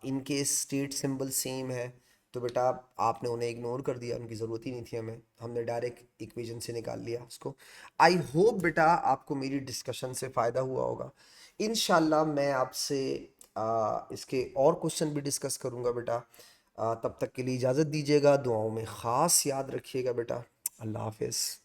इनके स्टेट सिंबल सेम है, तो बेटा आपने उन्हें इग्नोर कर दिया, उनकी ज़रूरत ही नहीं थी हमें, हमने डायरेक्ट इक्वेशन से निकाल लिया उसको। आई होप बेटा आपको मेरी डिस्कशन से फ़ायदा हुआ होगा। इंशाल्लाह मैं आपसे इसके और क्वेश्चन भी डिस्कस करूँगा बेटा। तब तक के लिए इजाज़त दीजिएगा, दुआओं में ख़ास याद रखिएगा बेटा। अल्लाह हाफिज़।